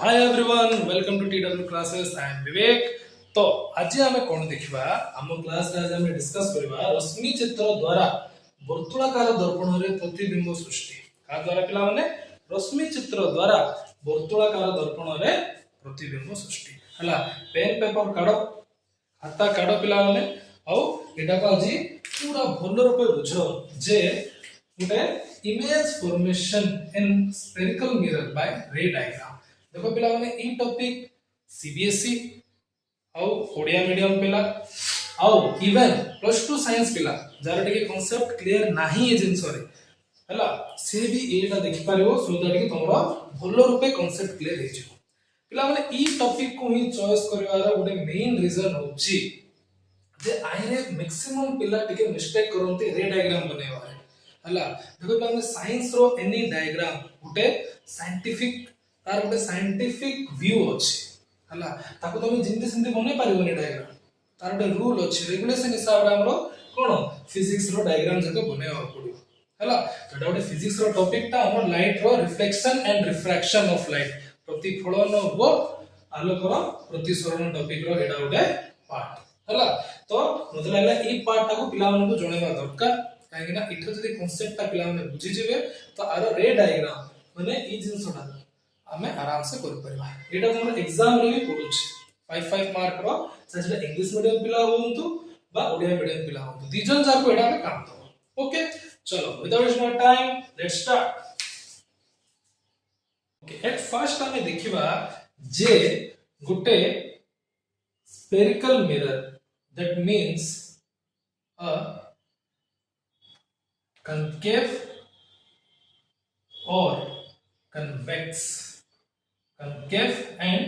Hi everyone welcome to TW classes I am Vivek. तो आज आम कौन देखा आम क्लास डिस्कस करबा रश्मि चित्र द्वारा वर्तुलाकार दर्पण रे प्रतिबिंब सृष्टि का द्वारा पिला माने रश्मि चित्र द्वारा वर्तुलाकार दर्पण रे प्रतिबिंब सृष्टि हला। पेन पेपर काढो खाता काढो पिला माने आउ एटा को आज पूरा भल रूपे बुझो जे गोटे image formation in spherical mirror by ray diagram. देखो पिला माने ई टॉपिक सीबीएसई आउ ओडिया मीडियम पिला आउ इवन प्लस 2 साइंस पिला जार टिके कांसेप्ट क्लियर नाही ए जिंस रे हला से भी एटा देखि पारिबो सो दैट कि तमरा भलो रूपे कांसेप्ट क्लियर हे जिवो। पिला माने ई टॉपिक को ही चॉइस करवार गोटे मेन रीजन होची जे आइरे मैक्सिमम पिला टिके मिस्टेक करंती रे डायग्राम बनेवा हला। देखो पिला माने साइंस रो एनी डायग्राम गोटे साइंटिफिक तार गोटे साइंटिफिक व्यू अछि हला। ताको तमे जिंते सिंते बने पारिबोनी डायग्राम तार गोटे रूल अछि रेगुलेशन हिसाब रे हमरो कोन फिजिक्स रो डायग्राम जको बनेवा पड़िबो हला। तो गोटे फिजिक्स रो टॉपिक ता हमर लाइट रो reflection and refraction of light प्रतिफलन व आलोक रो प्रतिसरण टॉपिक रो एडा गोटे पार्ट हला। तो मते लागला ई पार्ट ताको पिला मन को जणेवा दरकार काहे कि ना इथो जदी कांसेप्ट ता पिला मन बुझि जेबे तो आरो रे डायग्राम माने ई जिंसटा हमें आराम से कर परबा। एटा हमर एग्जाम रे भी पडुछ 5 मार्क रो सेजले इंग्लिश मीडियम पिला होंतु बा ओडिया मीडियम पिला होंतु दिजन जाको एटा में काम दो। ओके चलो without wasting time let's start. Okay at first हमें देखिबा जे गुटे spherical mirror that means a concave or convex and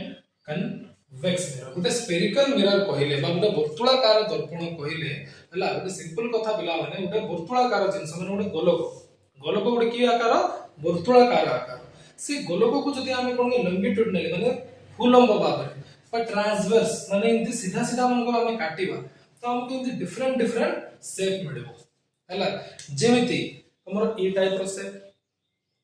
convex mirror गोटे स्फेरिकल मिरर कहले बा गोटे वर्तुलाकार दर्पण कहले हला। गोटे सिंपल कथा पिला माने गोटे वर्तुलाकार जिंस माने गोटे गोलक गोलक गोटे की आकार वर्तुलाकार आकार से गोलक को जदी हमें कोन लॉन्गिट्यूडिनली माने भूलंब भाबरे पर ट्रांसवर्स माने इनती सीधा सीधा मन को हमें काटिबा तो हमको इनती डिफरेंट शेप मिलबो हला। जेमिति हमर ई टाइप रो शेप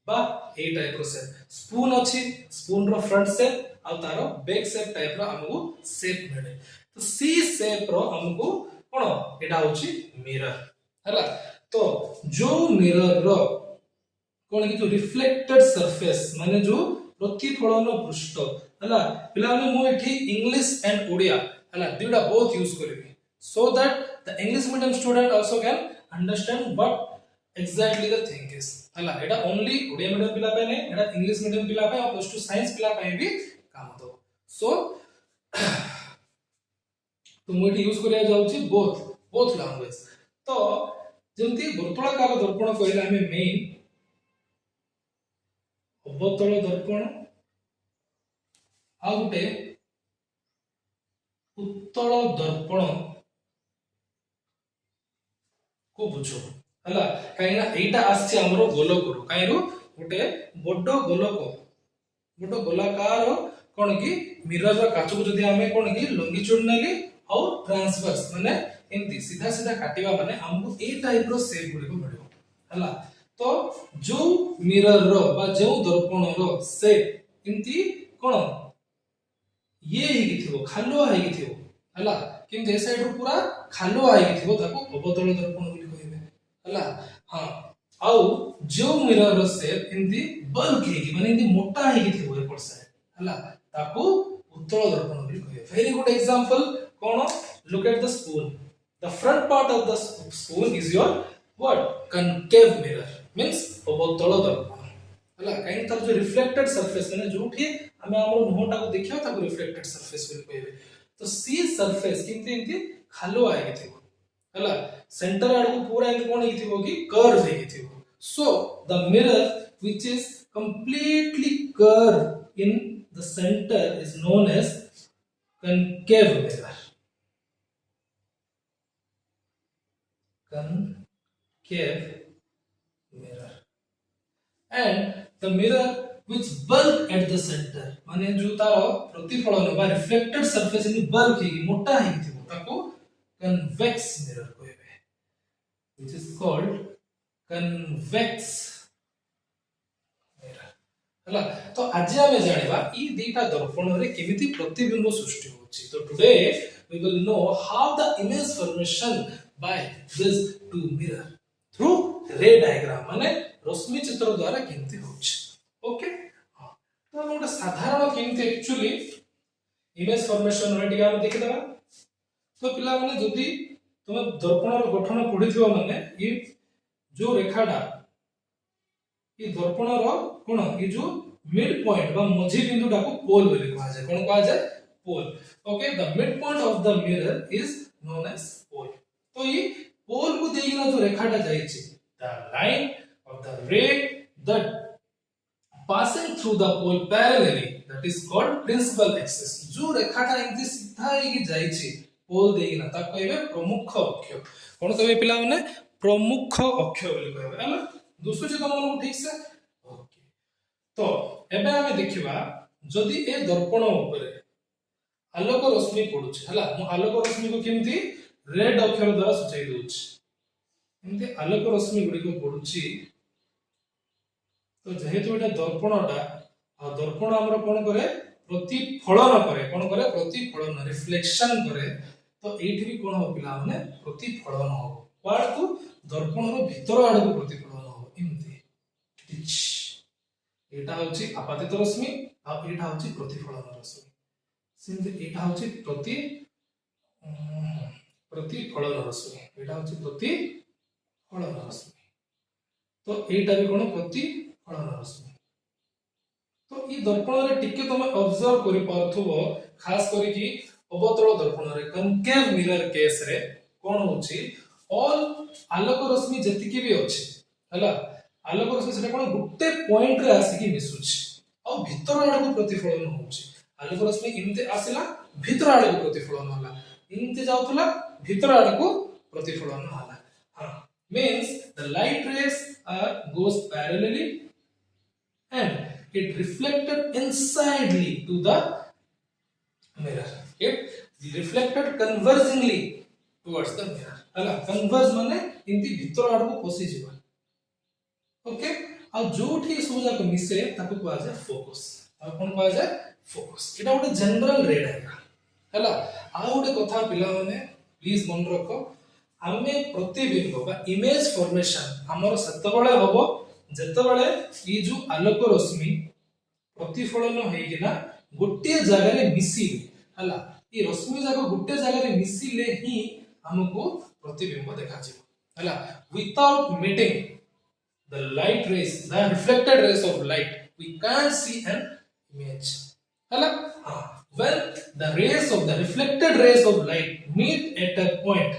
बा ए टाइप रो शेप स्पून अछि स्पून रो फ्रंट शेप आ तारो बैक शेप टाइप रो हमको शेप मिले तो सी शेप रो हमको कोन एटा होची मिरर हला। तो जो मिरर रो कोन कि जो रिफ्लेक्टेड सरफेस माने जो प्रतिफलन पृष्ठ हला। पिला माने मु एठी इंग्लिश एंड ओडिया हला दुटा बोथ यूज करबी so that the English medium student also can understand what exactly the thing is हला। एटा ओनली ओडिया मीडियम पिला पे नै एटा इंग्लिश मीडियम पिला पे और प्लस 2 साइंस पिला पे भी काम दो। सो तो मोटी यूज करिया जाउची बोथ लैंग्वेज। तो जेंती वर्तुलाकार दर्पण कहले हमें मेन अवतल दर्पण आ गुटे उत्तल दर्पण को बुझो हला। काई ना एटा आछि हमरो गोलक रो काईरो गोटे बड्डो गोलक गोलाकार कोन की मिरर रो काचो को जदी हमें कोन की लॉन्गिट्यूडिनली और ट्रांसवर्स माने एंती सीधा सीधा काटिबा माने हमको ए टाइप रो शेप गुडी को मिलबो हला। तो जो मिरर रो बा जो दर्पण रो शेप एंती कोन ये ही थिबो खालुआ ही थिबो हला। किन जे साइड रो पूरा खालुआ ही थिबो ताको अवतल दर्पण बोली कहबे हला। हां आउ जो मिरर रो शेप एंती बल्क हे माने एंती मोटा हे थिबो ए पर साइड हला ताको उत्तल दर्पण बोली कहबे। Very good example cone look at the spoon the front part of the spoon is your what concave mirror means अवतल दर्पण हला। काई तर जो रिफ्लेक्टेड सरफेस माने जोठी हमें हमर मुहटा को देखियो ताको रिफ्लेक्टेड सरफेस बोली कहबे। तो सी सरफेस किंती एंती खालो आए थिबो हला। सेंटर आड़ को पूरा एंती कोन हे थिबो कि कर्व हे थिबो। So the mirror which is completely curved in the center is known as concave mirror. Concave mirror. And the mirror which bulk at the center माने जो तारो प्रतिफलन बा रिफ्लेक्टेड सरफेस इन bulk हे मोटा हे थिबो ताको convex mirror कहबे which is called convex mirror हला। तो आज आमे जानिबा ई दीटा दर्पण रे केमिति प्रतिबिंब सृष्टि होछि। तो today we will know how the image formation by these two mirror through ray diagram माने रश्मि चित्र द्वारा केमिति होछि। ओके हां, तो हम गोटे साधारण केमिति एक्चुअली इमेज फॉर्मेशन रे टिका देखि देबा। तो पिला माने जदी तुम दर्पण रो गठन पढिथिबो माने ई जो रेखाटा ई दर्पण रो कोन ई जो मिड पॉइंट बा मझी बिंदुटा को पोल बोली कहा जाय। कोन कहा जाय? Pole. Okay, the mid point of the mirror is known as pole. तो ये पोल को देगिना जो रेखाटा जायछि the line of the ray that passing through the pole parallelly that is called principal axis. जो रेखाटा इनती सीधा ही जायछि पोल देगिना ता कहबे प्रमुख अक्ष। कोन कहबे पिला माने? प्रमुख अक्ष बोली कहबे। हला दोस्तों तुम ठीक से ओके। तो एबे हमें देखिबा जदि ए दर्पण ऊपर आलोक रश्मि पडुछ हला, मु आलोक रश्मि को केमती रेड अक्षर द्वारा सूचाई दोछ। एमती आलोक रश्मि गुडी को पडुची तो जेहेतु एटा दर्पणटा आ दर्पण हमर कोन करे? प्रतिफलन करे। कोन करे? प्रतिफलन, रिफ्लेक्शन करे। तो एठी भी कोन हो पिला माने प्रतिफलन हो क्वाड को दर्पण रो भीतर आड़ को प्रतिफलन हो एमती टिच। एटा होची आपातित रश्मि आ एटा होची प्रतिफलन रश्मि। सिंधे एटा होची प्रतिफलन रश्मि, एटा होची प्रतिफलन रश्मि। तो एटा भी कोन? प्रतिफलन रश्मि। तो ई दर्पण रे टिके तुम ऑब्जर्व करि पाथुबो, खास करी कि अवतल दर्पण रे कनकेव मिरर केस रे कोन होची ऑल आलोक रश्मि जति भी अछि हला, आलोक रश्मि सेटा कोन गुट्टे पॉइंट रे आसी कि मिसुछि आ भीतर आड़ को प्रतिफलन होछि। आलोक रश्मि इनते आसिला भीतर आड़ को प्रतिफलन होला, इनते जाउतला भीतर आड़ को प्रतिफलन होला। हां, means the light rays goes parallelly and it reflected insidely to the mirror. It reflected convergingly towards the mirror हला। converge माने इनती भीतर आड़ को पसी जिबा। ओके, आ जोठी सुजा को मिसे ताको कहा जाय फोकस। आ कोन कहा जाय? फोकस। एटा गोटे जनरल रे डायग्राम हला। आ गोटे कथा पिला माने प्लीज मन रखो, आमे प्रतिबिंब बा इमेज फॉर्मेशन हमर सतबळे होबो जतबळे ई जो आलोक रश्मि प्रतिफलन हेगिना गोटे जगह रे मिसिले हला। ई रश्मि जाको गोटे जगह रे मिसिले ही हमको प्रतिबिंब देखा जिवो हला। Without meeting the light rays, the reflected rays of light, we can't see an image hala। when the rays of the reflected rays of light meet at a point,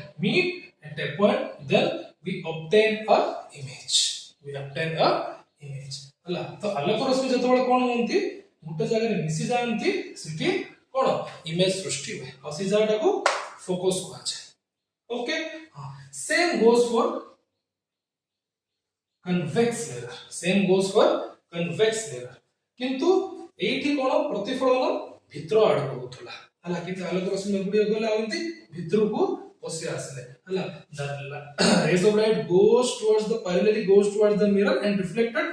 then we obtain a image, hala। तो आलोक रश्मि जतबळे कोन होंती गुटे जगह रे मिसी जानती city कोन image सृष्टि हुए और सी जगह को focus कहा जाय। Okay, same goes for convex mirror, same goes for convex mirror। किंतु एठी कोन प्रतिफलन भितर आड़ को होतला हला, कि आलोक रश्मि गुडी गले आउंती भितर को पसी आसले हला। the rays of light goes towards the parallelly goes towards the mirror and reflected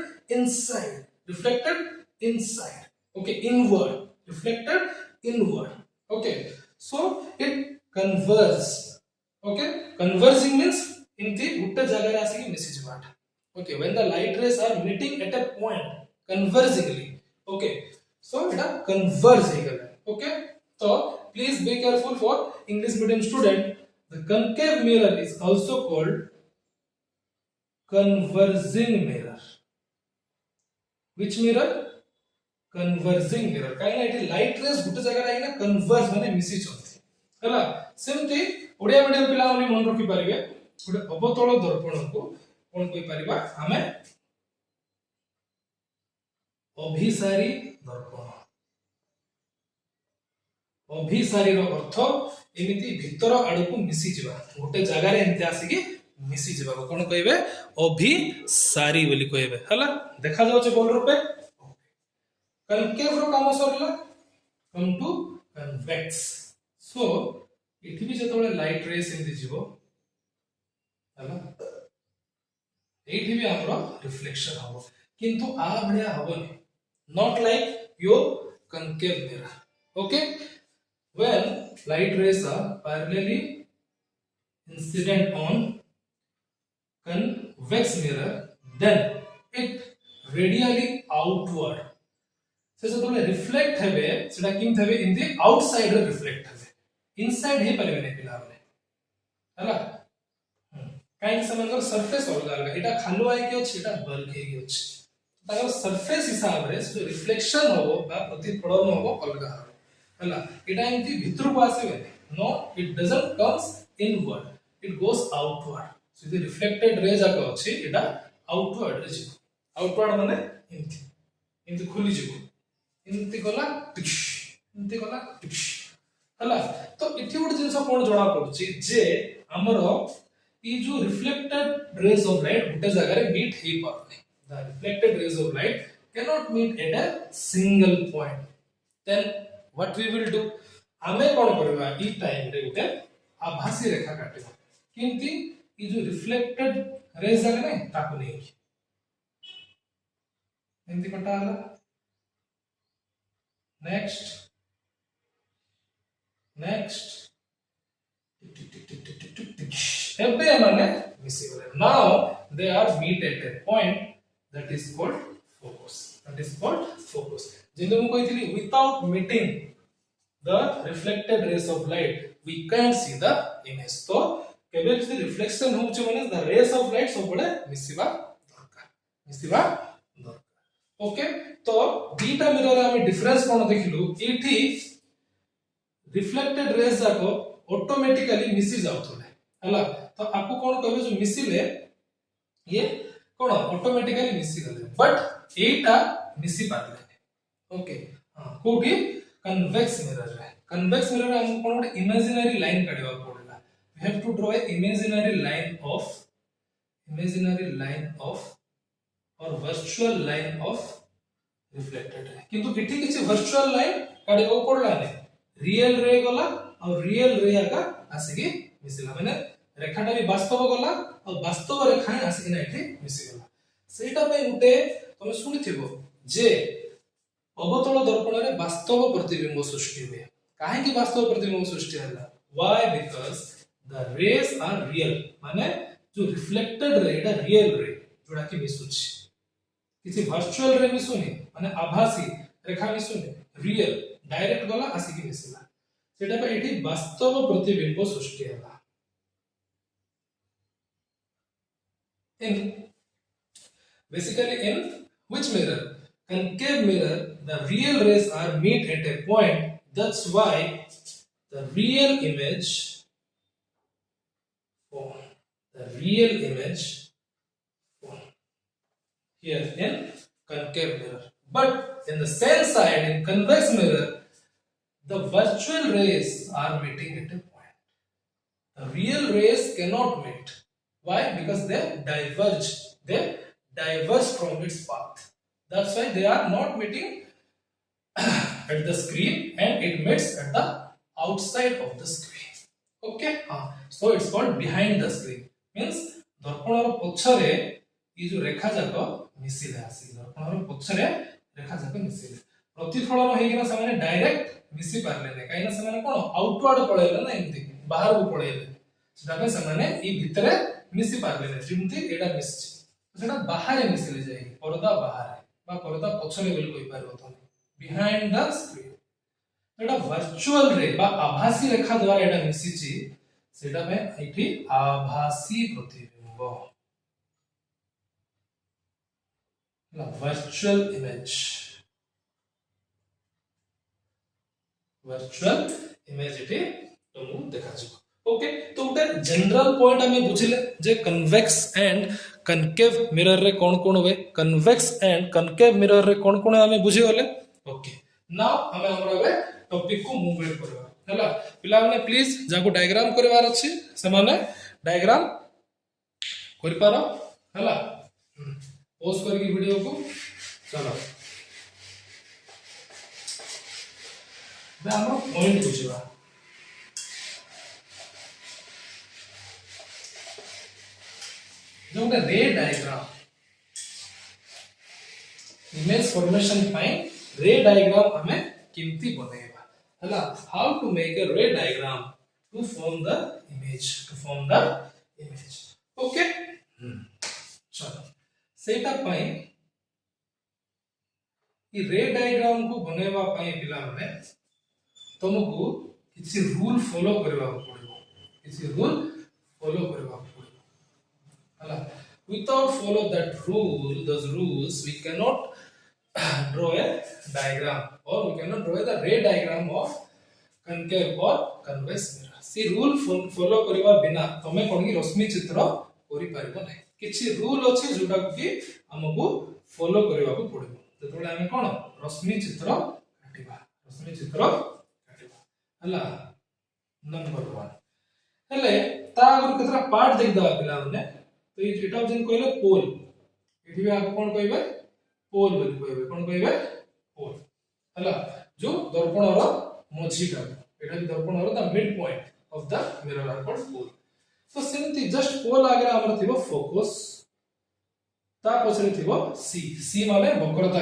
inside, okay, inward, reflected inward। okay, so it converges, okay, converging means इनती गुटे जगह रे आसी मिसी जबाटा। okay, when the light rays are meeting at a point convergingly, okay, so eta converge he gala। okay, so please be careful for English medium student, the concave mirror is also called converging mirror। which mirror? converging mirror। काई ना eighty light rays गुटे जगह रे ना converge माने मिसी चंती हला। सेमती Odia medium पिला माने मन रखि परिबे गुटे अवतल दर्पण को कोन कोइ परिबा हमें अभिसारी दर्पण। अभिसारी रो अर्थ एमिति भीतर आड़ को मिसी जिबा, गोटे जगह रे एंते आसी कि मिसी जिबा को कोन कहबे? अभिसारी बोली कहबे हला। देखा जाउछ बोल रूपे कनकेव रो काम सरला, कम टू कन्वेक्स। सो इथि भी जतबे लाइट रेस एंते जिवो हला, एठी भी हमरो रिफ्लेक्शन हबो, किंतु आ भलिया हबोनी not like your concave mirror. Okay, when light rays are parallelly incident on convex mirror, then it radially outward से जो तोले रिफ्लेक्ट हेबे सेटा किम थेबे in the outside ray reflect हेबे इनसाइड हे परिबे नै पिला बने हला काई कि समन सरफेस अलग अलग एटा खालो आइ के अछि एटा बल्क हे के अछि ताकर सरफेस हिसाब रे जो रिफ्लेक्शन होबो बा प्रतिफलन होबो अलग हबे हला एटा इनती भितर को आसे बने no it doesn't comes inward it goes outward so the reflected ray जाक अछि एटा आउटवर्ड रे जिवो आउटवर्ड माने इनती इनती खुली जिवो इनती गला टिक्स हला तो इथि गुड जिंस कोन जोडा पड़छि जे हमरो ई जो रिफ्लेक्टेड रेज ऑफ लाइट गुटे जगह रे मीट हे पारने the reflected rays of light cannot meet at a single point then what we will do हमें कोन करबा ई टाइम रे गुटे आभासी रेखा काटबा किंती ई जो रिफ्लेक्टेड रेज जगह ने ताको नै एंती कटा हला next every mane visible now they are meet at a point that is called focus जिंदे मु कहितली without meeting the reflected rays of light we can't see the image तो केबे से रिफ्लेक्शन होछ माने the rays of light सब बडे मिसिबा दरकार okay तो बीटा मिरर रे हम डिफरेंस कोन देखिलु एठी रिफ्लेक्टेड रेज जाको ऑटोमेटिकली मिसी जाउथले हला तो आपको कोन कहबे जो मिसिले ये कोन ऑटोमेटिकली मिसी गले बट एटा मिसी पारले ओके हां कोठी कन्वेक्स मिरर रे हम कोन इमेजिनरी लाइन काढवा पड़ला we have to draw a imaginary line of और virtual line of reflected ray किंतु एठी किछि वर्चुअल लाइन काढे को पड़ला ने रियल रे गला और रियल रे आका आसीगे मिसिला माने रेखाटा भी वास्तव गला और वास्तव रेखा आसीगे ना एठी मिसि गला सेटा पे उटे तमे सुनिथिबो जे अवतल दर्पण रे वास्तव प्रतिबिंब सृष्टि हुए काहे कि वास्तव प्रतिबिंब सृष्टि होला why because the rays are real माने जो रिफ्लेक्टेड रे एटा रियल रे जोडा कि मिसुछि किसी वर्चुअल रे मिसुनी माने आभासी रेखा मिसुनी रियल डायरेक्ट गला आसी कि मिसला सेटा पे एठी वास्तव प्रतिबिंब सृष्टि होला इन basically in which mirror concave mirror the real rays are meet at a point that's why the real image here in concave mirror but in the same side in convex mirror the virtual rays are meeting at a point the real rays cannot meet why because they diverge from its path that's why they are not meeting at the screen and it meets at the outside of the screen okay so it's called behind the screen means दर्पण रो पछरे ई जो रेखा जाको मिसिले आसी दर्पण रो पछरे रेखा जाको मिसिले प्रतिफलन हेगिना सामाने direct मिसि Parle ने काइना सामाने कोन outward पळेले ना एमती बाहर को पळेले सेटा पे सामाने ई भितरे मिसि पारले ने जिमती एटा मिसि सेटा बाहर मिसिले जाई पर्दा बाहर बा पर्दा पछरे बोल कोइ पारबो त behind the screen Etah virtual रे बा आभासी रेखा द्वारा एटा मिसिची सेटा पे एठी आभासी प्रतिबिंब ना वर्चुअल इमेज एठी तुमु देखा छ ओके तो उटे जनरल पॉइंट हमें बुझिले जे कन्वेक्स एंड कनकेव मिरर रे कोन कोन होवे कन्वेक्स एंड कनकेव मिरर रे कोन कोन हमें बुझि होले ओके नाउ हमें हमरा बे टॉपिक को मूवमेंट करबा हला पिला माने प्लीज जाको डायग्राम करबार अछि से माने डायग्राम करि पारो हला पॉज करके वीडियो को चलो बे हमरो पॉइंट बुझिबा जो रे डायग्राम इमेज फॉर्मेशन पाई रे डायग्राम हमें किमती बनेबा हला how to make a ray diagram to form the image okay चलो सेटा पाई ई रे डायग्राम को बनेबा पाई पिला माने तुमको किसी रूल फॉलो करबा पड़िबो हला without follow that rule those rules we cannot draw a diagram or we cannot draw the ray diagram of concave or convex mirror सी रूल फॉलो करबा बिना तमे कोन की रश्मि चित्र करि पारिबो नै किछि रूल अछि जोटा कि हमकु फॉलो करबा को पड़िबो जेतबे हम कोन रश्मि चित्र काटिबा हला नंबर 1 हेले ता अगर केतरा पार्ट देख दवा पिला माने तो ये एटा जन कहले पोल एठी भी आप कोन कहबे पोल बोली कहबे कोन कहबे पोल हला जो दर्पण रो मझीटा एटा भी दर्पण रो the mid point of the mirror are called pole तो सिंपली जस्ट पोल आगे हमर थिबो फोकस ता पछरे थिबो सी माने वक्रता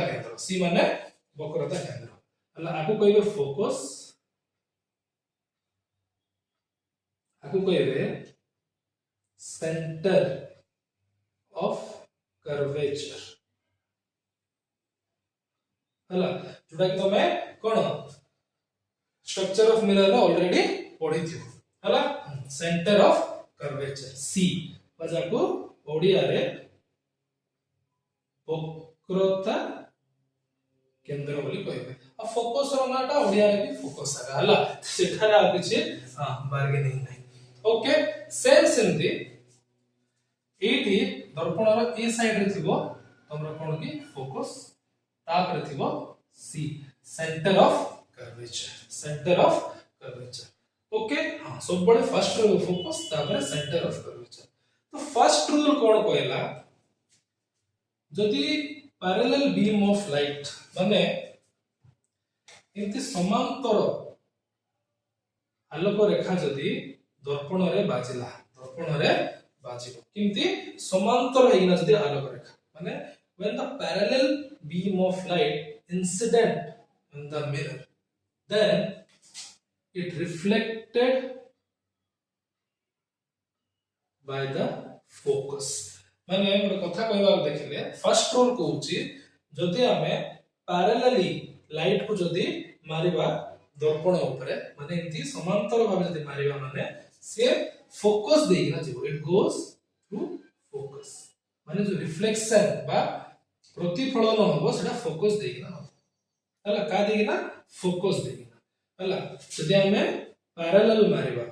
केंद्र हला आकु कहबे फोकस आकु कहबे सेंटर ऑफ कर्वेचर हला जोटा कि तमे कोन स्ट्रक्चर ऑफ मिरर ऑलरेडी पढी थियो हला सेंटर ऑफ कर्वेचर सी बजा को ओडिया रे वक्रता केंद्र बोली कहबे आ फोकस रो नाटा ओडिया रे भी फोकस आगा हला सेठारे आ किछि बार्गेनिंग नै ओके सेम सिंधी एटी दर्पण रो ए साइड रे थिबो तमरा कोन की फोकस तापर थिबो C centre of curvature okay हां सब बड़े फर्स्ट फोकस तापर सेंटर ऑफ कर्वेचर तो फर्स्ट रूल कोन कहला जदी पैरेलल बीम ऑफ लाइट माने इनती समांतर आलोक रेखा जदी दर्पण रे बाजिबो किमती समांतर हेना जदी आलोक रेखा माने when the parallel beam of light incident on the mirror then it reflected by the focus माने एक कथा कहबा देखिले फर्स्ट रूल कहूची जदी हमें पैरेलली लाइट को जदी मारिबा दर्पण ऊपर माने इति समांतर भाबे जदी मारिबा माने से फोकस देइना जीवो इट गोस टू फोकस माने जो रिफ्लेक्शन बा प्रतिफलन होबो सेटा फोकस देइना हला का देइना फोकस देइना हला जदी हमें पैरेलल मारिबा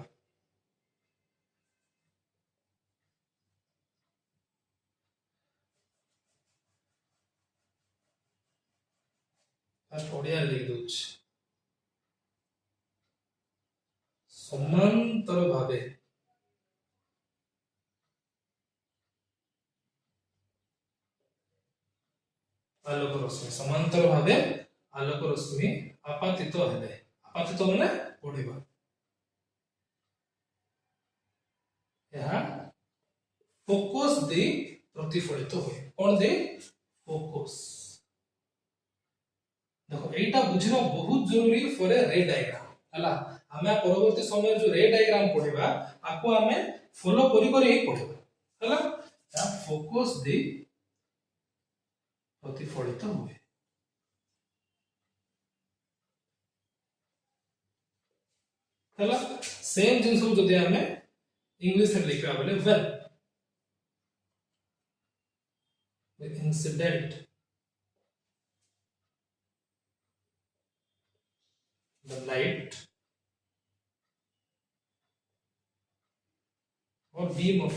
फर्स्ट ओडिया लिख दोछ समांतर भाबे आलोक रश्मि समांतर भाबे आलोक रश्मि आपातित हेले आपातित माने पडिबा यहा फोकस दे प्रतिफलित होय कोन दे फोकस देखो एटा बुझिबा बहुत जरूरी फॉर ए रे डायग्राम हला हमें परवर्ती समय जो रे डायग्राम पढिबा आको हमें फॉलो करी करी ही पढिबा हला या फोकस दे प्रतिफलित हुए हला सेम जिंस जदी हमें इंग्लिश में लिखा बोले when the incident the light or beam of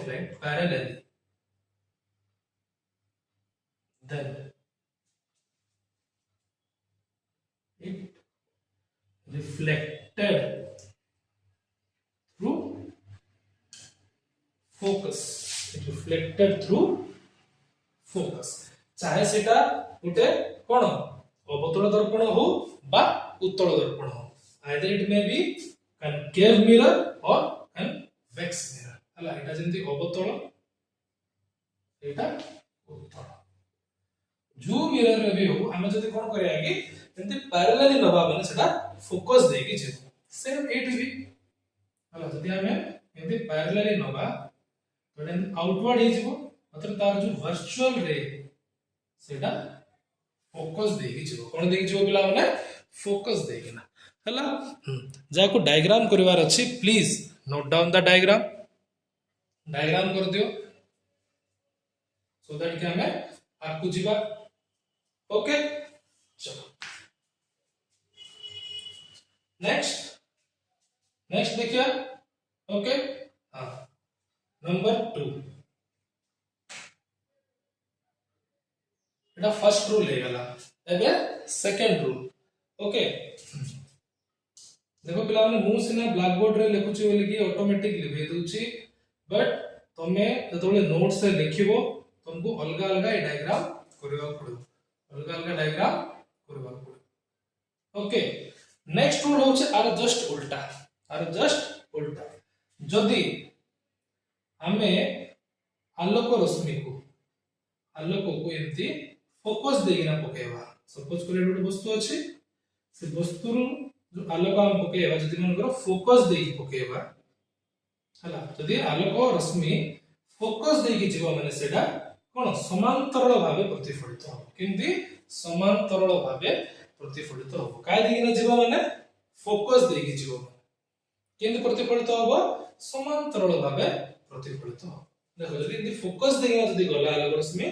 light parallelly then it reflected through focus चाहे सेटा उटे कोन अवतल दर्पण हो बा उत्तल दर्पण हो either it may be concave mirror or convex mirror हला एटा जंती अवतल एटा उत्तल जो मिरर रे भी हो हमें जदी कोन करिया कि एंती पैरेलली नबा माने सेटा फोकस देकी जे सेम एटी भी हला जदी हमें एंती पैरेलली नबा तो आउटवर्ड हे जिवो मतलब तार जो वर्चुअल रे सेटा फोकस देकी जिवो कोन देकी जिवो पिला माने फोकस देकी ना हला जाको डायग्राम करिवार अछि please note down the diagram कर दियो सो दैट कि हमें आपको जीवा ओके चलो नेक्स्ट नेक्स्ट देखिए ओके हाँ नंबर 2 एटा फर्स्ट रूल ले गला एबे सेकंड रूल ओके देखो पिला माने मु सिना ब्लैक बोर्ड रे लिखुची बोली कि ऑटोमेटिक लिखै दोची बट तमे जतोले नोट्स रे लिखिबो तुमको अलग अलग डायग्राम करबा पड़ो अलग अलग डायग्राम करबा पड़ो ओके नेक्स्ट रूल होचे आर जस्ट उल्टा जदी हमें आलोक रश्मि को एमती फोकस देगिना पकेबा सपोज करे गोटे वस्तु अछि से वस्तु जो आलोक हम पकेबा जदी मन करो फोकस देगी पकेबा हला जदी आलोक रश्मि फोकस देगी जीवा माने सेटा कोन समांतरल भाबे प्रतिफलित हो किंती समांतरल भाबे प्रतिफलित हो काय देगिना जीवा माने फोकस देगी जीवा किंती प्रतिफलित हो समांतरल भाबे प्रतिफलित हो देखो जदी इनती फोकस देगिना जदी गला आलोक रश्मि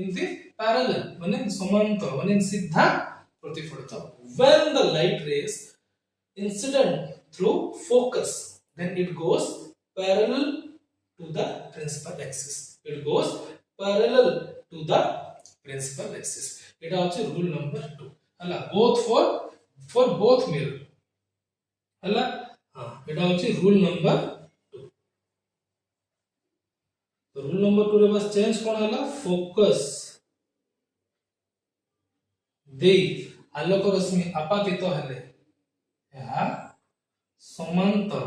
इनती पैरेलल माने समांतर माने सीधा प्रतिफलित हो when the light rays incident through focus then it goes parallel to the principal axis it goes parallel to the principal axis it also rule number 2 हला both for both mirror हला हां it also rule number 2 तो rule number 2 रे बस change कोन हला focus दे आलोक रश्मि आपातित हेले यह समांतर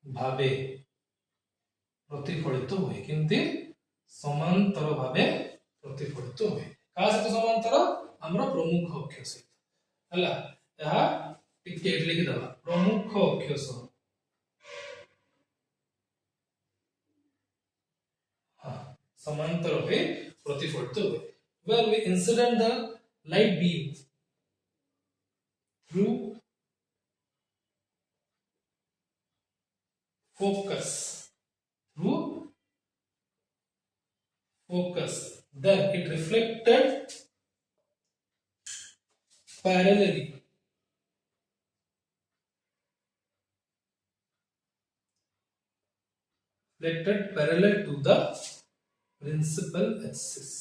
भावे प्रतिफलित हुए किंतु समांतर भावे प्रतिफलित हुए का सहित समांतर हमरो प्रमुख अक्ष सहित हला यह टिके लिखि दबा प्रमुख अक्ष सह हां समांतर हुए प्रतिफलित हुए when we incident the light beam through focus then it reflected parallelly parallel to the principal axis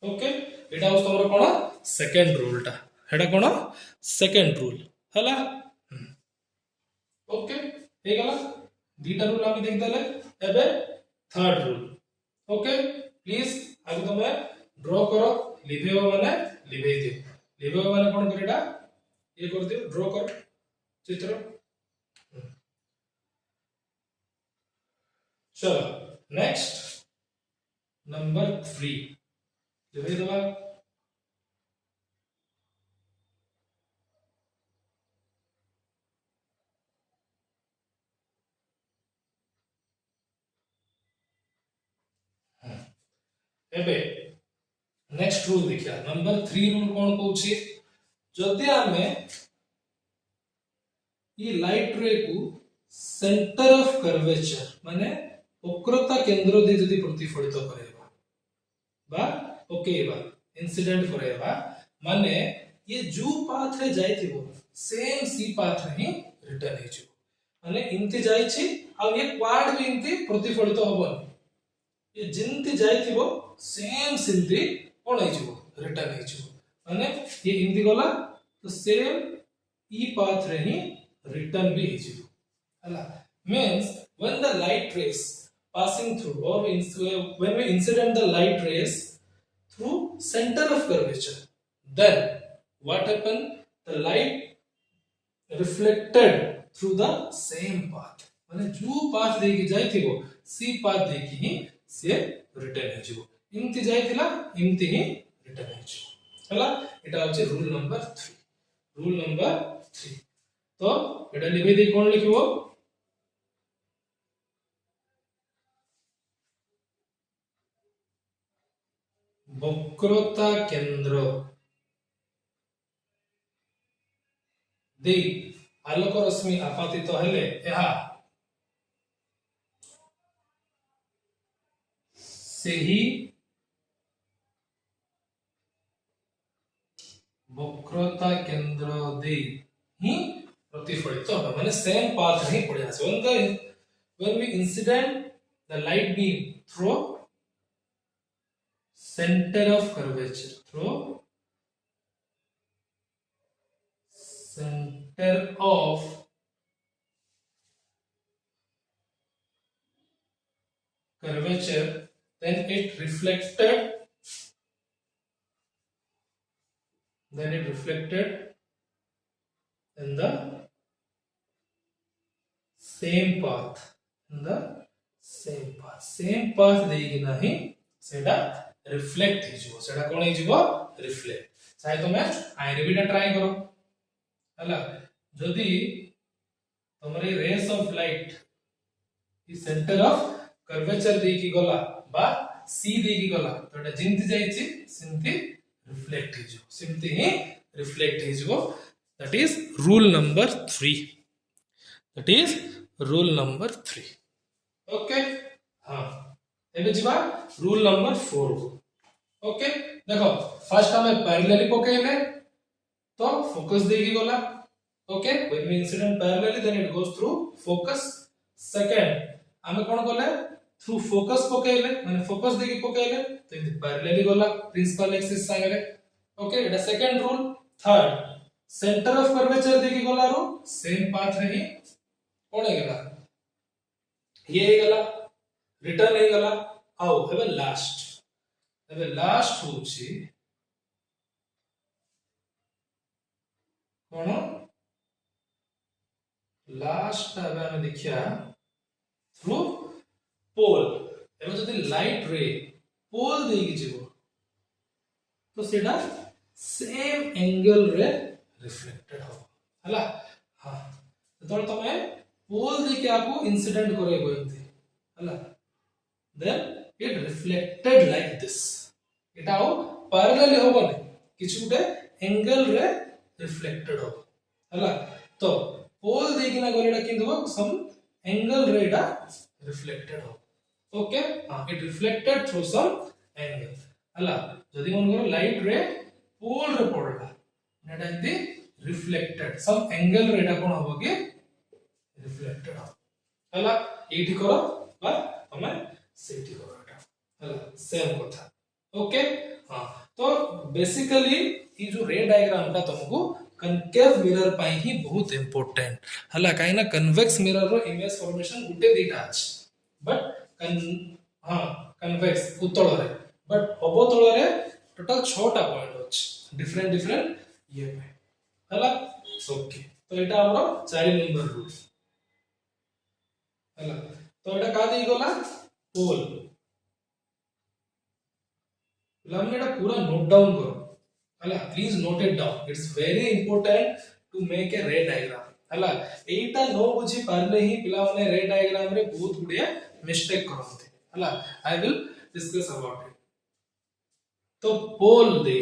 okay एटा होस तमरो कोन सेकंड रूल टा हेडा कोन सेकंड रूल हला ओके हे गला दीटा रूल हम देख देले एबे थर्ड रूल ओके प्लीज आगु तमे ड्रा करो लिभेबो माने लिभेई दियो लिभेबो माने कोन करेडा ये कर दियो ड्रा कर चित्र चलो नेक्स्ट नंबर 3 लिभेई दबा एबे नेक्स्ट रूल देखिया नंबर 3 रूल कोन कहूची जदि हमें ये लाइट रे को सेंटर ऑफ कर्वेचर माने वक्रता केंद्र दे जदि प्रतिफलित करेबा बा ओकेबा इंसिडेंट करेबा माने ये जो पाथ रे जाइथिबो सेम सी पाथ रे ही रिटर्न हे छु माने इनते जाई छी आ ये क्वाड भी इनते प्रतिफलित होबन ये जिनते जाइथिबो सेम सिंती कोन हे छु रिटर्न हे छु माने ये इनती गला तो सेम ई पाथ रे ही रिटर्न भी हे छु हला means when the light rays passing through or when we incident the light rays through center of curvature then what happen the light reflected through the same path माने जो path देखि जाइथिबो सी path देखि ही से return हो जिवो इमति जाइथिला इमति ही return हो जिवो हला एटा होचे रूल नंबर 3 रूल नंबर 3 तो एटा लिखि दे कोन लिखिबो वक्रता केंद्र दे आलोक रश्मि आपातित हेले एहा सेही वक्रता केंद्र दे ही प्रतिफलित तो माने सेम पाथ ही पड़े आसे when we incident the light beam through center of curvature through center of curvature then it reflected in the same path same path देगिना ही सेटा रिफ्लेक्ट हे जिवो सेटा कोन हे जिवो रिफ्लेक्ट चाहे तुमे आई रिपीट ट्राई करो हला जदी तमरे रेस ऑफ लाइट ई सेंटर ऑफ कर्वेचर देकी गला बा सी देकी गला तो एटा जिंति जाईची सिंति रिफ्लेक्ट हे जिवो सिंति ही रिफ्लेक्ट हे जिवो that is rule number 3 that is rule number 3 okay हां एबे जिबा रूल नंबर 4 ओके देखो फर्स्ट हमें पैरेलली पकेइले तो फोकस देगी गला okay when we incident parallelly then it goes through focus second हमें कोन गले थ्रू फोकस पकेइले माने फोकस देगी पकेइले तो इन पैरेलली गला principal axis Sagare okay Etah second rule third centre of curvature देगी गला रो सेम पाथ रही कोन हे गला ये हे गला रिटर्न हे गला आओ एबे लास्ट होची कोन लास्ट एबे हम देखिया थ्रू पोल एबे जदी लाइट रे पोल देगी जीवो तो सेटा सेम एंगल रे रिफ्लेक्टेड हो हला हां तो तमे पोल देके आपको इंसिडेंट करेबो एमती हला then it reflected like this एटा हो पैरेलली होबो ने किछु गुटे एंगल रे रिफ्लेक्टेड हो हला तो पोल देकिना गलेडा किंदो सम एंगल रे एटा रिफ्लेक्टेड हो ओके हां it reflected through some angle हला जदी मन करो लाइट रे पोल रे पड़ला एटा इंदी रिफ्लेक्टेड सम एंगल रे एटा कोन होबो कि रिफ्लेक्टेड हो हला एठी करो बा तमे सेठी करो एटा हला सेम कथा ओके हां तो बेसिकली ई जो रे डायग्राम ता तुमको कनकेव मिरर पाई ही बहुत इंपोर्टेंट हला काई ना कन्वेक्स मिरर रो इमेज फॉर्मेशन गुटे दीटा अछि बट हां कन्वेक्स उत्तल रे बट अबतल रे टोटल 6 टा पॉइंट अछि डिफरेंट ये पे हला ओके तो एटा हमरो 4 नंबर रूल हला तो एटा का देई गला पोल हमने एटा पूरा नोट डाउन करो हला please note it down it's very important to make a ray diagram हला एटा नो बुझी पारले ही पिला माने रे डायग्राम रे बहुत गुडिया मिस्टेक करथि हला I will discuss about it तो पोल दे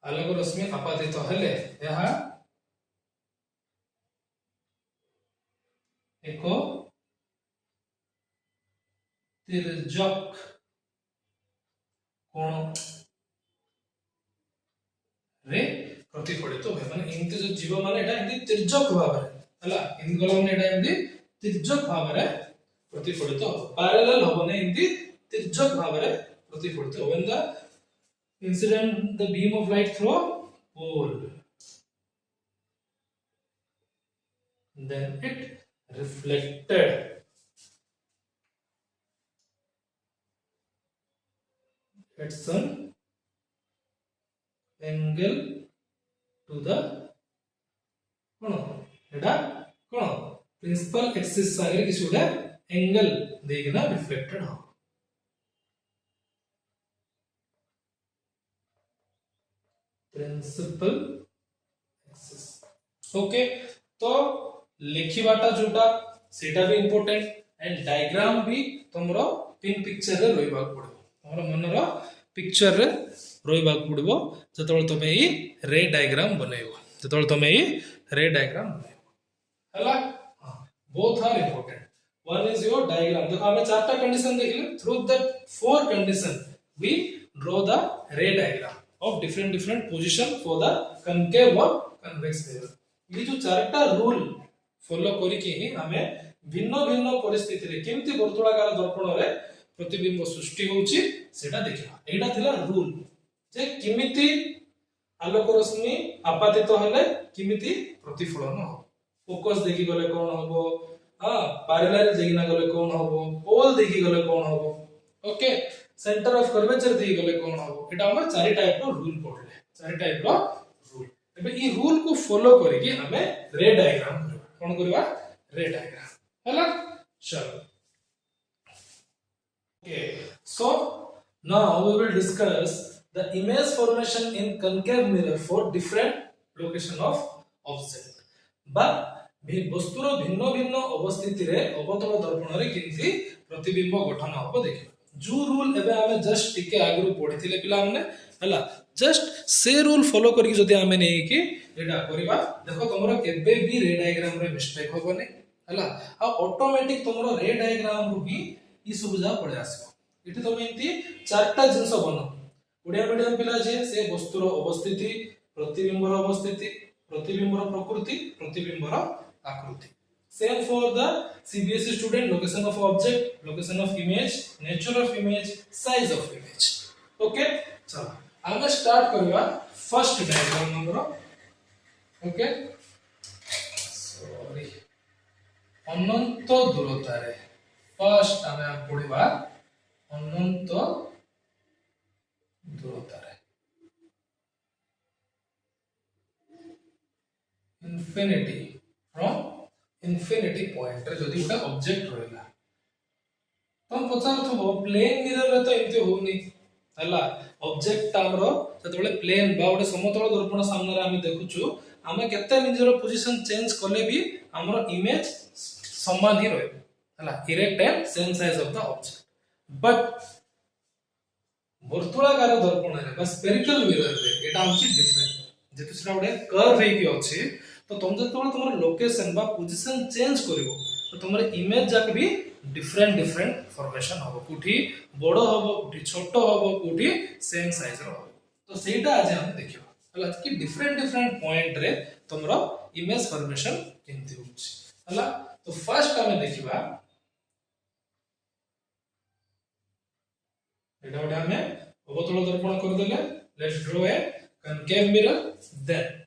आलोक रश्मि आपातित हेले यहा एको तिर्यक कोण रे प्रतिफलित हो माने इनते जो जीव माने एटा इनते तिर्यक भाव रे हला इन गलम ने एटा इनते तिर्यक भाव रे प्रतिफलित हो पैरेलल हो ने इनते तिर्यक भाव रे प्रतिफलित हो when the incident the beam of light through pole then it reflected at some angle to the cone Etah cone principal axis आगे किसी गोटे एंगल देकिना रिफ्लेक्टेड हो प्रिंसिपल एक्सिस ओके तो लिखिबाटा जोटा सेटा भी इंपोर्टेंट एंड डायग्राम भी तुमरो पिन पिक्चर रे रोइबा पड़ो तमरो मनरो पिक्चर रे रोइबा पड़बो जतोल तमे ई रे डायग्राम बनेबो जतोल तमे ई रे डायग्राम बनेबो हला हां both are important one is your diagram देखो हमें चारटा कंडीशन देखले through that four condition we draw the ray diagram of different different position for the concave और कन्वेक्स मिरर ये जो चारटा रूल फॉलो करी कि हमें भिन्न भिन्न परिस्थिति रे केमती वर्तुळाकार दर्पण रे प्रतिबिंब सृष्टि होउची सेटा देखिबा एटा थिला रूल जे केमिति आलोक रश्मि आपातित हेले केमिति प्रतिफलन हो फोकस देखि गले कोन होबो हां पैरेलल जेगिना गले कोन होबो पोल देखि गले कोन होबो ओके सेंटर ऑफ कर्वेचर देखि गले कोन होबो एटा हम चारि टाइप रो रूल पढले चारि टाइप रो रूल एबे ई रूल को फॉलो करिकि हमें रे डायग्राम करबा कोन करबा रे डायग्राम हला चलो okay so now we will discuss the image formation in concave mirror for different location of object बा वस्तुर भिन्न भिन्न अवस्थिति रे अवतल दर्पण रे किंती प्रतिबिंब गठन होबो देखिबा जो रूल एबे हमें जस्ट टिके आगु पढिथिले पिला माने हला जस्ट से रूल फॉलो करके जदि हमें नै कि एटा करबा देखो तमरो केबे भी रे डायग्राम रे मिस्टेक होबो नै हला आ ऑटोमेटिक तमरो रे डायग्राम रु ही ई सुविधा पड़े आसो इठी तमे इंती चारटा जिंस बनो ओडिया मीडियम पिला जे से वस्तुर अवस्थिति प्रतिबिंबर अवस्थिति प्रतिबिंबर प्रकृति प्रतिबिंबर आकृति same for the CBSE student location of object location of image nature of image size of image okay चलो हम स्टार्ट करबा first diagram number okay sorry अनंत दूरता रे फर्स्ट हमें पढ़िबा अनंत दूरता रे इंफिनिटी फ्रॉम इंफिनिटी पॉइंट रे जदी उटा ऑब्जेक्ट रहला तम पचारथबो प्लेन मिरर रे तो एमती होउनी हला ऑब्जेक्ट हमरो जतबेले प्लेन बा उडे समतल दर्पण सामने रे हम देखुछु हमें केते निजर पोजीशन चेंज करले भी हमरो इमेज समान ही रहे हला erect and same size of the object but वर्तुळाकार दर्पण रे बा स्फेरिकल मिरर रे एटा हमची डिफरेंट जेतु सेटा उडे कर्व हे कि अछि तो तुम जतबेले तुमर लोकेशन बा पोजीशन चेंज करिवो तो तुमर इमेज जाक भी डिफरेंट डिफरेंट फॉर्मेशन होबो कुठी बड़ो होबो कुठी छोटो होबो कुठी सेम साइज रो होबो तो सेटा आज हम देखिबो हला कि डिफरेंट डिफरेंट पॉइंट रे तुमरो इमेज फॉर्मेशन केमति होछि हला तो फर्स्ट हमें देखिबा एटा उडा हमें अवतल दर्पण कर देले let's draw a concave mirror then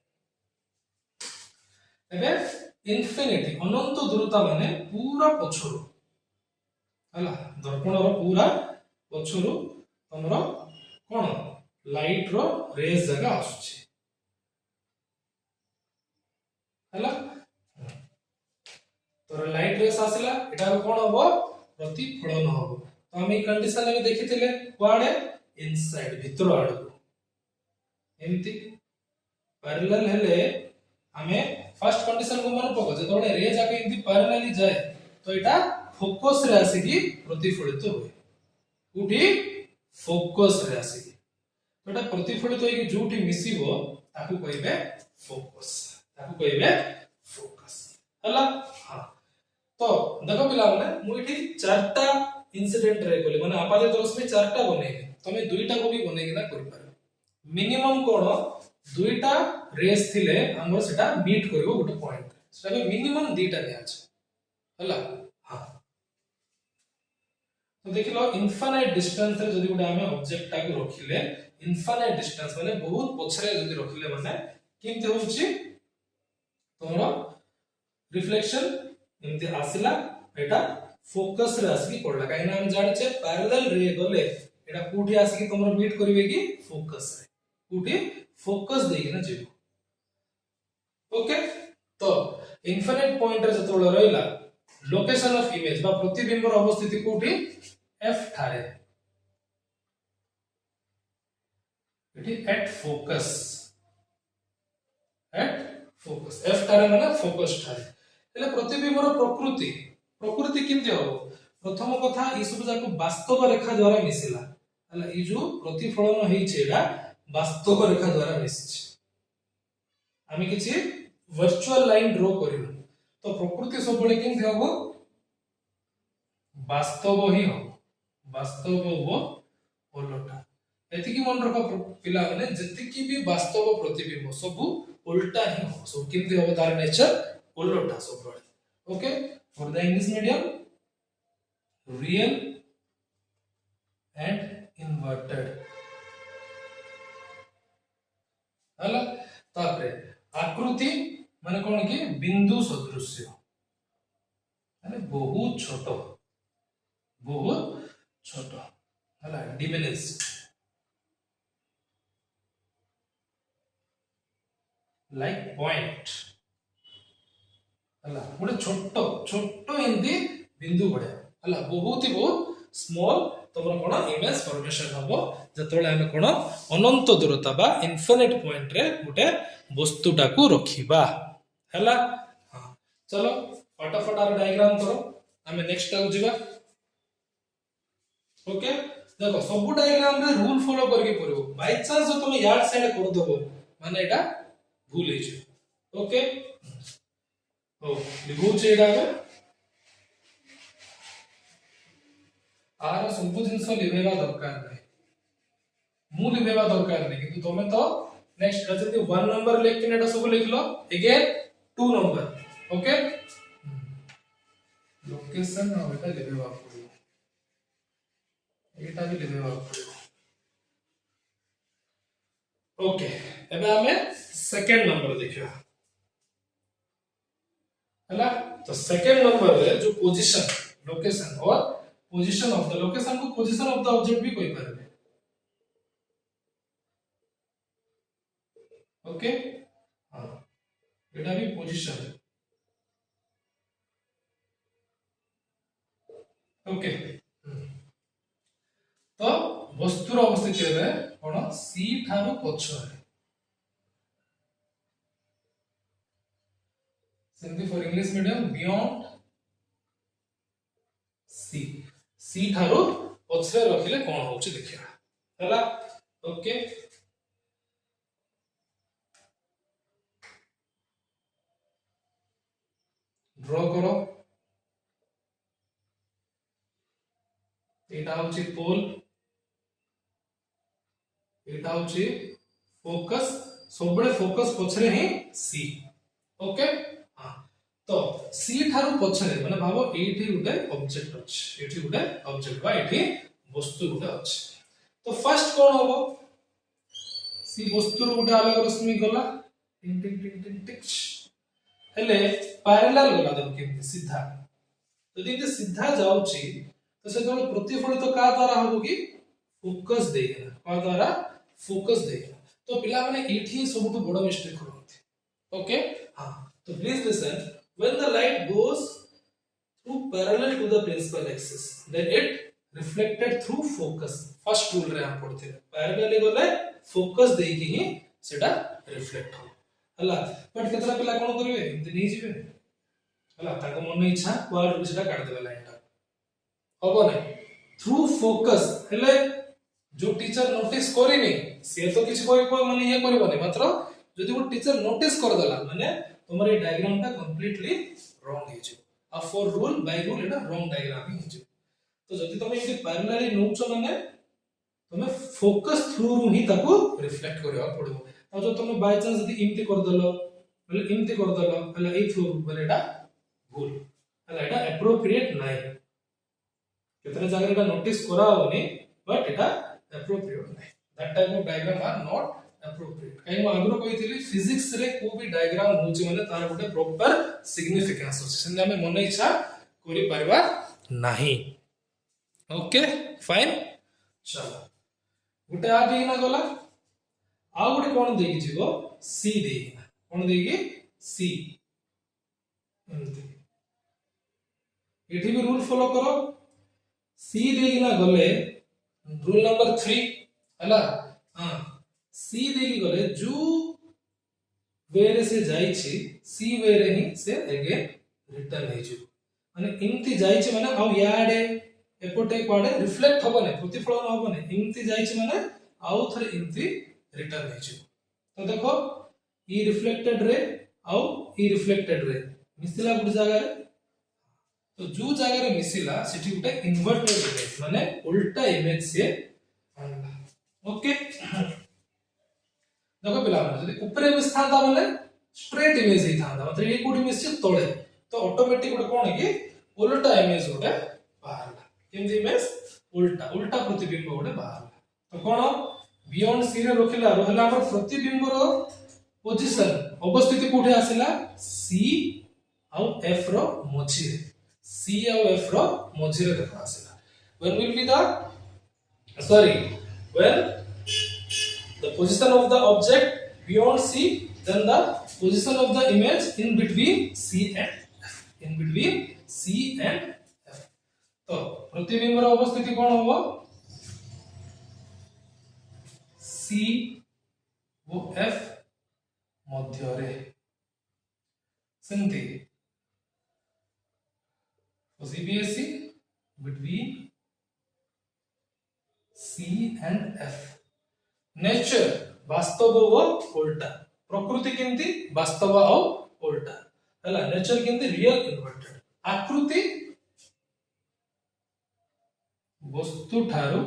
एबे इंफिनिटी अनंत दूरता माने पूरा पछरु हला दर्पण रो पूरा पछरु हमरो कोन लाइट रो रेज जगह आछी हला तो लाइट रेस आसला एटा कोन होबो प्रतिफलन होबो तो हम ई कंडीशन में देखिथिले क्वाडे इनसाइड भीतर आडो एमती पैरेलल हेले हमें फर्स्ट कंडीशन को मन पको जतोले रे जाके एमती पैरेलली जाए तो एटा फोकस रे आसी प्रतिफलित हुए उठी फोकस रे आसी तो एटा प्रतिफलित होई कि जोठी मिसिबो ताकू कहबे फोकस हला हां तो देखो पिला माने मु इठी चारटा इंसिडेंट रे कोले माने आपातत रश्मि चारटा बनेइले तमे दुईटा को भी बनेइ ना करि पारो मिनिमम कोन दुईटा रेस थिले हमर सेटा मीट करबो गुटे पॉइंट सेटा मिनिमम दुईटा ने अछि हला हां तो देखिलो इनफाइनाइट डिस्टेंस रे जदी गुटे हमें ऑब्जेक्ट टा को रखिले इनफाइनाइट डिस्टेंस माने बहुत पछरे जदी रखिले माने केमते होउची तोरा रिफ्लेक्शन एमते आसिला एटा फोकस रे आसी पड़ला काहे ना हम जानि छे पैरेलल रे गले एटा कोठी आसी तमरो मीट करबे कि फोकस रे कोठी फोकस देगी ना जीव ओके तो इनफिनिट पॉइंट रे जतबेले रहला लोकेशन ऑफ इमेज बा प्रतिबिंब रो अवस्थिति कोठी एफ थारे इट एट फोकस एफ थारे माने फोकस थारे हेले प्रतिबिंब रो प्रकृति प्रकृति किंते हो प्रथम कथा ई सब जाको वास्तव रेखा द्वारा मिसिला हला ई जो प्रतिफलन हेइ छेडा वास्तव रेखा द्वारा मिसिछ आमी किछि वर्चुअल लाइन ड्रॉ करिनु तो प्रकृति सब बळे किंते हो वास्तव ही हो वास्तव हो ओलटा एति की मन रखो पिला माने जति की भी वास्तव प्रतिबिंब सब उल्टा ही हो सब किंते हो तार नेचर ओलटा सब बळे okay for the English medium real and inverted हला तापरे आकृति माने कोन की बिंदु सदृश माने बहुत छोट हला डिमिनिश्ड लाइक पॉइंट हला गोटे छोट हिंदी बिंदु बढे हला बहुत स्मॉल तमरा कोन इमेज फॉर्मेशन हबो जतोले हमें कोन अनंत दूरता बा इनफिनिट पॉइंट रे गोटे वस्तुटा को रखिबा हला हां चलो फटाफट आर डायग्राम करो हमें नेक्स्ट टाइम जिबा ओके देखो सब डायग्राम रे रूल फॉलो करके पड़ो बाय चांस जो तुम यार्ड साइड कर दबो माने एटा भूल हे छै ओके ओ लिखो छै एटा में आर सब जिंस लिबेबा दरकार नै मु लिबेबा दरकार नै किंतु तमे तो नेक्स्ट जति 1 नंबर लेकिन एटा सब लिख लो अगेन 2 नंबर ओके लोकेशन और एटा लिबेबा पड़ो एटा भी लिबेबा पड़ो ओके एबे हमें सेकंड नंबर देखियो हला तो सेकंड नंबर रे जो पोजीशन लोकेशन और पोजीशन ऑफ द लोकेशन को पोजीशन ऑफ द ऑब्जेक्ट भी कोई पारे ओके हां एटा भी पोजीशन है ओके तो वस्तुर अवस्थिति रे कोन सी थारु पछरे simply for English medium beyond C थारु पछरे रखिले कोन होछि देखिया हला ओके ड्रॉ करो एटा होछि पोल एटा होछि फोकस सबले फोकस पछरे ही सी ओके हां तो सी थारु पछरे माने भाबो एठी गुटे ऑब्जेक्ट अछि एठी गुटे ऑब्जेक्ट बा एठी वस्तु गुटे अछि तो फर्स्ट कोन होबो सी वस्तु रो गुटे अलग रश्मि गला टिंग टिंग टिंग टिंग टिक हेले पैरेलल गला दब केमति सीधा यदि ये सीधा जाउची तो से जो प्रतिफलित का द्वारा होबो की फोकस देना का द्वारा फोकस देना तो पिला माने एठी सबटु बड़ मिस्टेक करथि ओके हां तो please listen when the light goes through parallel to the principal axis then it reflected through focus first rule रे हम पढ़ते parallel गले फोकस देकी ही सेटा रिफ्लेक्ट हो हला बट केतरा पिला कोन करिवे एमति नै जिवे हला ताको मन इच्छा क्वाड रू सेटा काट देबे लाइनटा होबो नै थ्रू फोकस हेले जो टीचर नोटिस करिनी से तो किछ कोई माने ये करबो नै मात्र जदि वो टीचर नोटिस कर देला माने तुम्हारे ये डायग्राम टा कंप्लीटली रॉन्ग हे जे आ फॉर रूल बाय रूल एटा रॉन्ग डायग्राम ही जे तो जदि तुम ये पैरेलली नोचो माने तुम फोकस थ्रू रू ही ताको रिफ्लेक्ट करबा पड़ो आ जो तुम बाय चांस जदि इमति कर दलो बोले इमति कर दलो हला ए थ्रू बोले एटा भूल हला एटा एप्रोप्रिएट नाइ केतरा जगह एटा नोटिस करा होनी बट एटा एप्रोप्रिएट नाइ that type of diagram are not appropriate कहीं मैं आगरो कहितली फिजिक्स रे को भी डायग्राम होची माने तार गोटे प्रॉपर सिग्निफिकेंस अछि सेंदा हमें मन इच्छा करि परबा नाही ओके फाइन चलो गोटे आ गई ना गला आ गोटे कोन देकी जीवो सी देकी कोन देकी सी एमती एठी भी रूल फॉलो करो सी देगिना गले रूल नंबर 3 हला हां सी देगी गले जो वे रे से जाईछि सी वे रे ही से अगेन रिटर्न हे जो माने इमती जाईछि माने आ याडे एपोटे क्वाडे रिफ्लेक्ट होबने प्रतिफलन होबने इमती जाईछि माने आउ थरे इमती रिटर्न हे जो तो देखो ई रिफ्लेक्टेड रे आउ ई रिफ्लेक्टेड रे मिसिला गुड जगह रे तो जो जगह रे मिसिला सेठी गुटे इन्वर्टेड इमेज माने उल्टा इमेज से आनला ओके देखो पिला जदी ऊपर इमेज थांदा माने स्ट्रेट इमेज ही थांदा मतलब ये कोड इमेज से तळे तो ऑटोमेटिक गुटे कोन कि उल्टा इमेज गुटे बाहरला केमदी इमेज उल्टा उल्टा प्रतिबिंब गुटे बाहरला तो कोन बियॉन्ड सी रे रखिला रहला हमर प्रतिबिंब रो पोजीशन अवस्थिति कोठे आसिला सी आउ एफ रो मझी रे C और F रो मझी रे देखा आसिला when will be the sorry when the position of the object beyond C then the position of the image in between C and F in between C and F तो प्रतिबिंब रो अवस्थिति कोन होबो C वो F मध्य रे सेमती CBSE between C and F nature वास्तव व उल्टा प्रकृति केंती वास्तव और उल्टा हला नेचर केंती रियल इन्वर्टेड आकृति वस्तु ठारू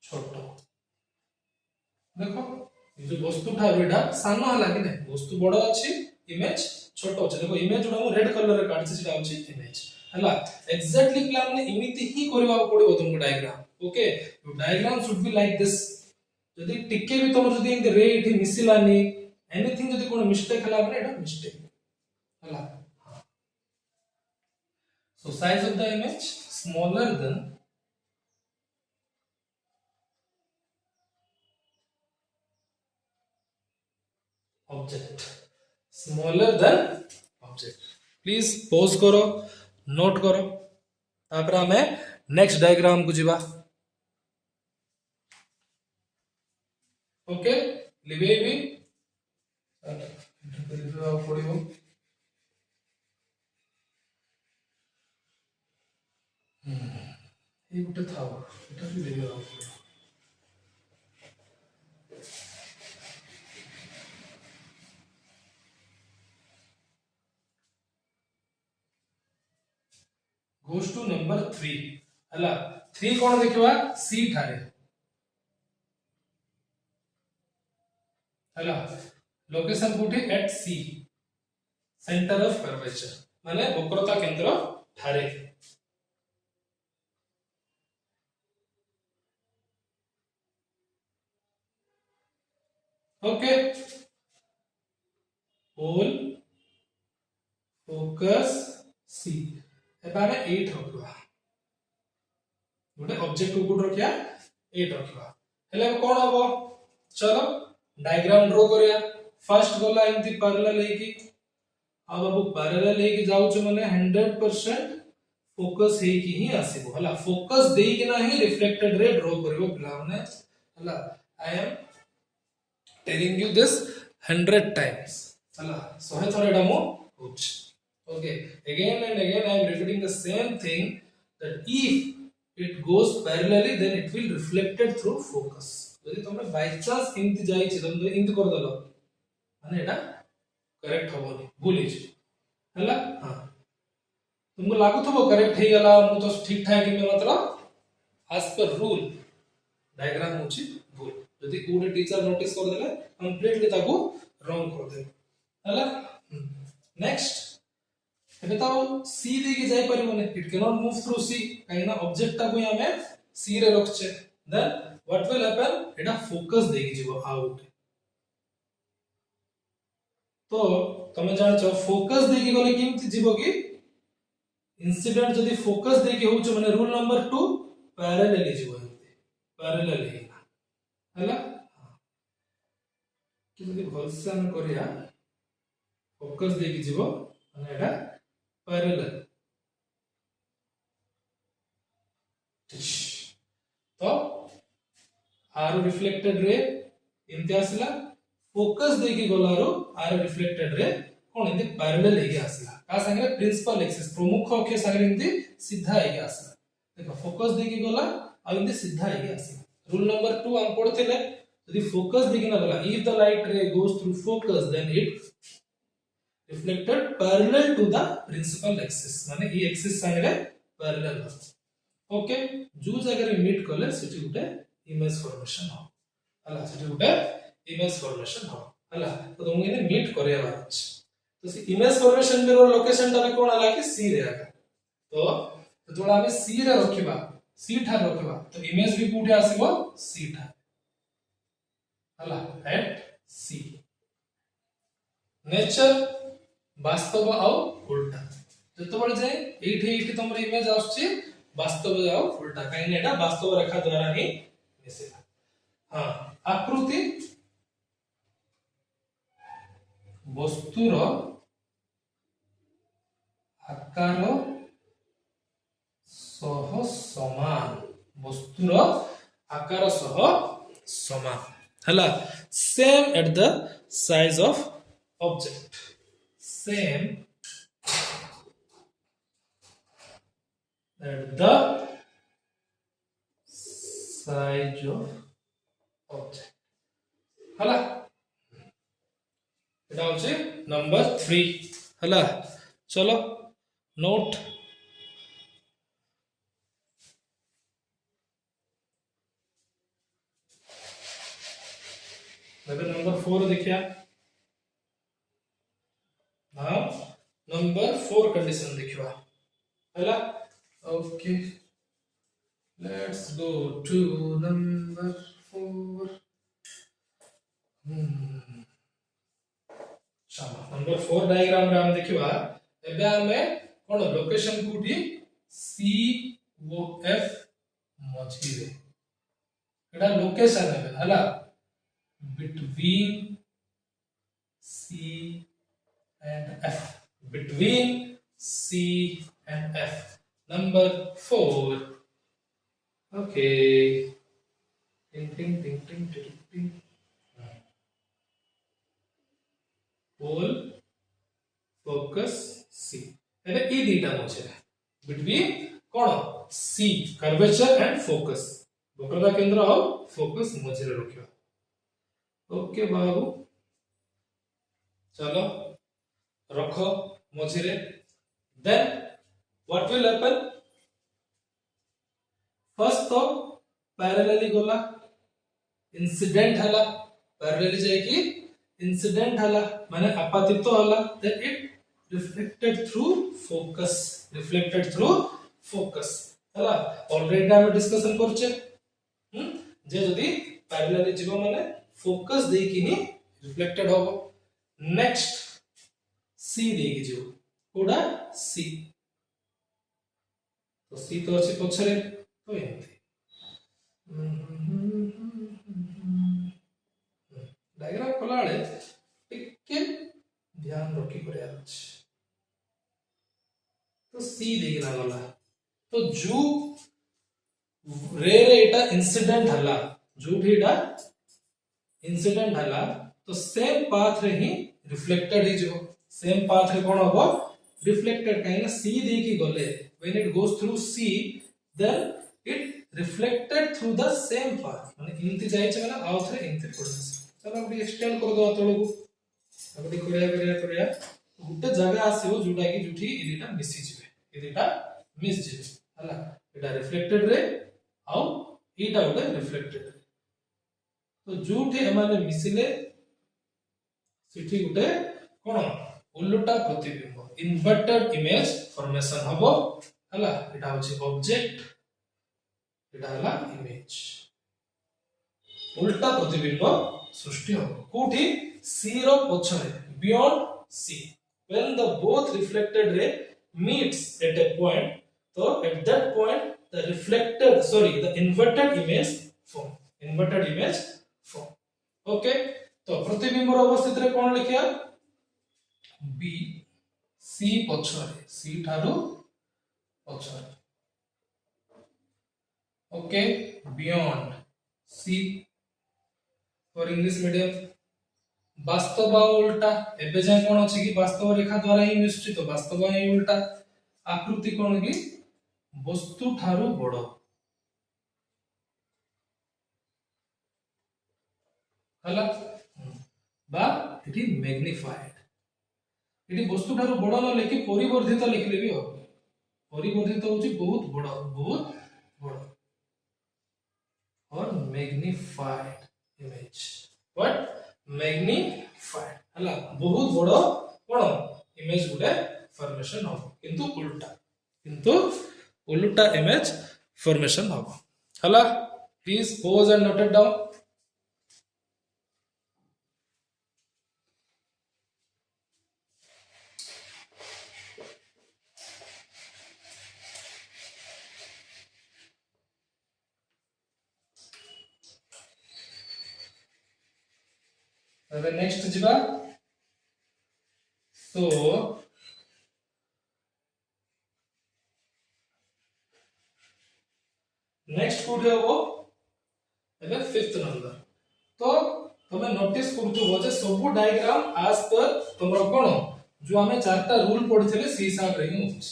छोट देखो ये जो वस्तु ठारू एटा सानो हला कि नै वस्तु बड़ अछि इमेज छोट अछि देखो इमेज उडा रेड कलर रे काढछि सेटा अछि इमेज हला एग्जैक्टली प्लान ने इमिति ही करबा पड़िबो तुमको diagram okay your diagram should be like this जदी टिके भी तुम जदी इन रे इठी मिसिलानी एनीथिंग जदी कोन मिस्टेक हला माने एटा मिस्टेक हला so size of the image smaller than object smaller than object please pause करो नोट करो तापर हमें नेक्स्ट डायग्राम को जीवा ओके लिबे भी पड़िबो ये गुटे था एटा भी लिबे पड़िबो goes to number 3 हला 3 कोन देखिबा C ठारे हला लोकेशन कोठी at C centre of curvature माने वक्रता केंद्र ठारे ओके पोल फोकस C एबारे 8 रखबा गोटे ऑब्जेक्ट को रखिया 8 रखबा हेले कोन हबो चलो डायग्राम ड्रा करिया फर्स्ट गला एंती पैरेलल लेकी आ बाबू पैरेलल लेकी जाउ छ माने 100% फोकस हे की ही आसीबो हला फोकस देई कि नाही रिफ्लेक्टेड रे ड्रा करबो पिला माने हला I am telling you this 100 times हला 100 थोड़ा demo होछ okay again and again I am repeating the same thing that if it goes parallelly then it will reflected through focus यदि तुमने by chance इनति जाई छी तुम इनति कर दलो माने एटा करेक्ट होबोनी भूली छी हला हां तुमको लागु थबो करेक्ट हे गला मु तो ठीक ठाक में मतलब as per rule डायग्राम होची भूल यदि कोडे टीचर नोटिस कर देले कंप्लीटली ताको रॉन्ग कर दे हला नेक्स्ट एबे तो C दे के जाई परिबोने it can not move through C काइना ऑब्जेक्ट ता को हमें C रे रखछे देन व्हाट विल हैपन एटा फोकस दे के जीवो आउट तो तमे जान छ फोकस दे के गले किमति जीवो कि इंसिडेंट जदी फोकस दे के होछ माने रूल नंबर 2 पैरेलल जीवो पैरेलल हे हला कि जदी भलसे हम करिया फोकस दे के जीवो माने एटा पैरेलल तो आर रिफ्लेक्टेड रे इनते आसला फोकस देकी गलारो आर रिफ्लेक्टेड रे कोन इनते पैरेलल हेगी आसला का संगे प्रिंसिपल एक्सिस प्रमुख अक्ष संगे इनते सीधा हेगी आसला देखो फोकस देकी गला आ इनते सीधा हेगी आसला रूल नंबर 2 हम पढ़थिले यदि फोकस देकी न गला if the light ray goes through focus then it reflected parallel to the principal axis माने ई एक्सिस संगे पैरेलल ओके जो जगह रे मीट कले सेठी गुटे इमेज फॉर्मेशन हो हला सेठी गुटे इमेज फॉर्मेशन हो हला तो तुम इने मीट करे बाच तो से इमेज फॉर्मेशन में लोकेशन टा कोन हला कि सी रे आगा तो जोड़ा हमें सी रे रखिबा सी ठा रखिबा तो इमेज भी कोठे आसीबो सी ठा हला एट सी नेचर वास्तव आउ उल्टा जतबेले जे एठी तमर इमेज आछी वास्तव जाओ उल्टा कहीं एटा वास्तव रेखा द्वारा ही मिसेला हां आकृति वस्तुर आकार सह समान वस्तुर आकार सह समान हला same at the size of object same at the size of object हला एटा होचे नंबर 3 हला चलो नोट नंबर 4 देखिया हां नंबर 4 कंडीशन देखिवा हला okay let's go to number 4 चलो नंबर 4 डायग्राम रे हम देखिबा एबे हमें कोन लोकेशन कोठी सी ओ एफ मझी रे एटा लोकेशन है हला between C and F between C and F number 4 okay ting ting ting ting ting ting pole focus C एबे ई दीटा मोचे between cone C curvature and focus वक्रता केंद्र और फोकस मोचे रे रखियो ओके बाबू चलो रखो मोचे ray then what will happen first तो parallelly गोला इंसिडेंट हला parallelly जाय की इंसिडेंट हला माने आपातित हला then it reflected through focus हला ऑलरेडी हम डिस्कशन करछे जे जदी parallelly जीवो माने फोकस दे की नि रिफ्लेक्टेड होबो नेक्स्ट सी दे की जीवो कोडा सी तो सी तो अछि पछरे तो एंती डायग्राम कोलाळे टिके ध्यान रखी करे अछि तो सी देगिना गला तो जो रे एटा इंसिडेंट हला जो भीडा इंसिडेंट हला तो सेम पाथ रे ही रिफ्लेक्टेड ही जो सेम पाथ रे कोन होबो रिफ्लेक्टेड काइना सी दे की गले when it goes through C then it reflected through the same path माने इनती जाय छै माने आउ थरे इनते पड़छ चलो अब एक्सटेंड कर दो तळगु अब देखो करिया गुटे जगह आसीओ जोटा की जुठी इदिटा मिसी जिवे इदिटा मिस जिवे हला एटा रिफ्लेक्टेड रे आउ इटा उटे रिफ्लेक्टेड तो जोठी एमाने मिसिले सिठी गुटे कोन उल्टा प्रतिबिंब इन्वर्टेड इमेज फॉर्मेशन हबो हला एटा होची ऑब्जेक्ट एटा हला इमेज उल्टा प्रतिबिंब सृष्टि हो कोठी सी रो पछरे beyond C when the both reflected ray meets at a point so at that point the inverted image form okay तो प्रतिबिंब रो अवस्थित रे कोन लिखिया b c सी पछरे सी ठारू पछरे okay beyond C for English medium वास्तव उल्टा एबे जाय कोन अछि कि वास्तव रेखा द्वारा ही निश्चित वास्तव ही उल्टा आकृति कोन कि वस्तु ठारू बड़ हला बा इट मैग्निफाइड इट वस्तु ठारू बड़ न लेखि परिवर्धित लिखले भी हो परिवर्धित होची बहुत बड़ और मैग्निफाइड इमेज व्हाट मैग्निफाइड हला बहुत बड़ कोन इमेज गुडे फॉर्मेशन हो किंतु उल्टा इमेज फॉर्मेशन हो हला please pause and note it down the next jiba so next code हो एबे 5th नंबर तो तमे नोटिस करथु जे सब डायग्राम आज पर तमरो कोन जो हमें चारटा रूल पढिथिले सी हिसाब रे ही होछ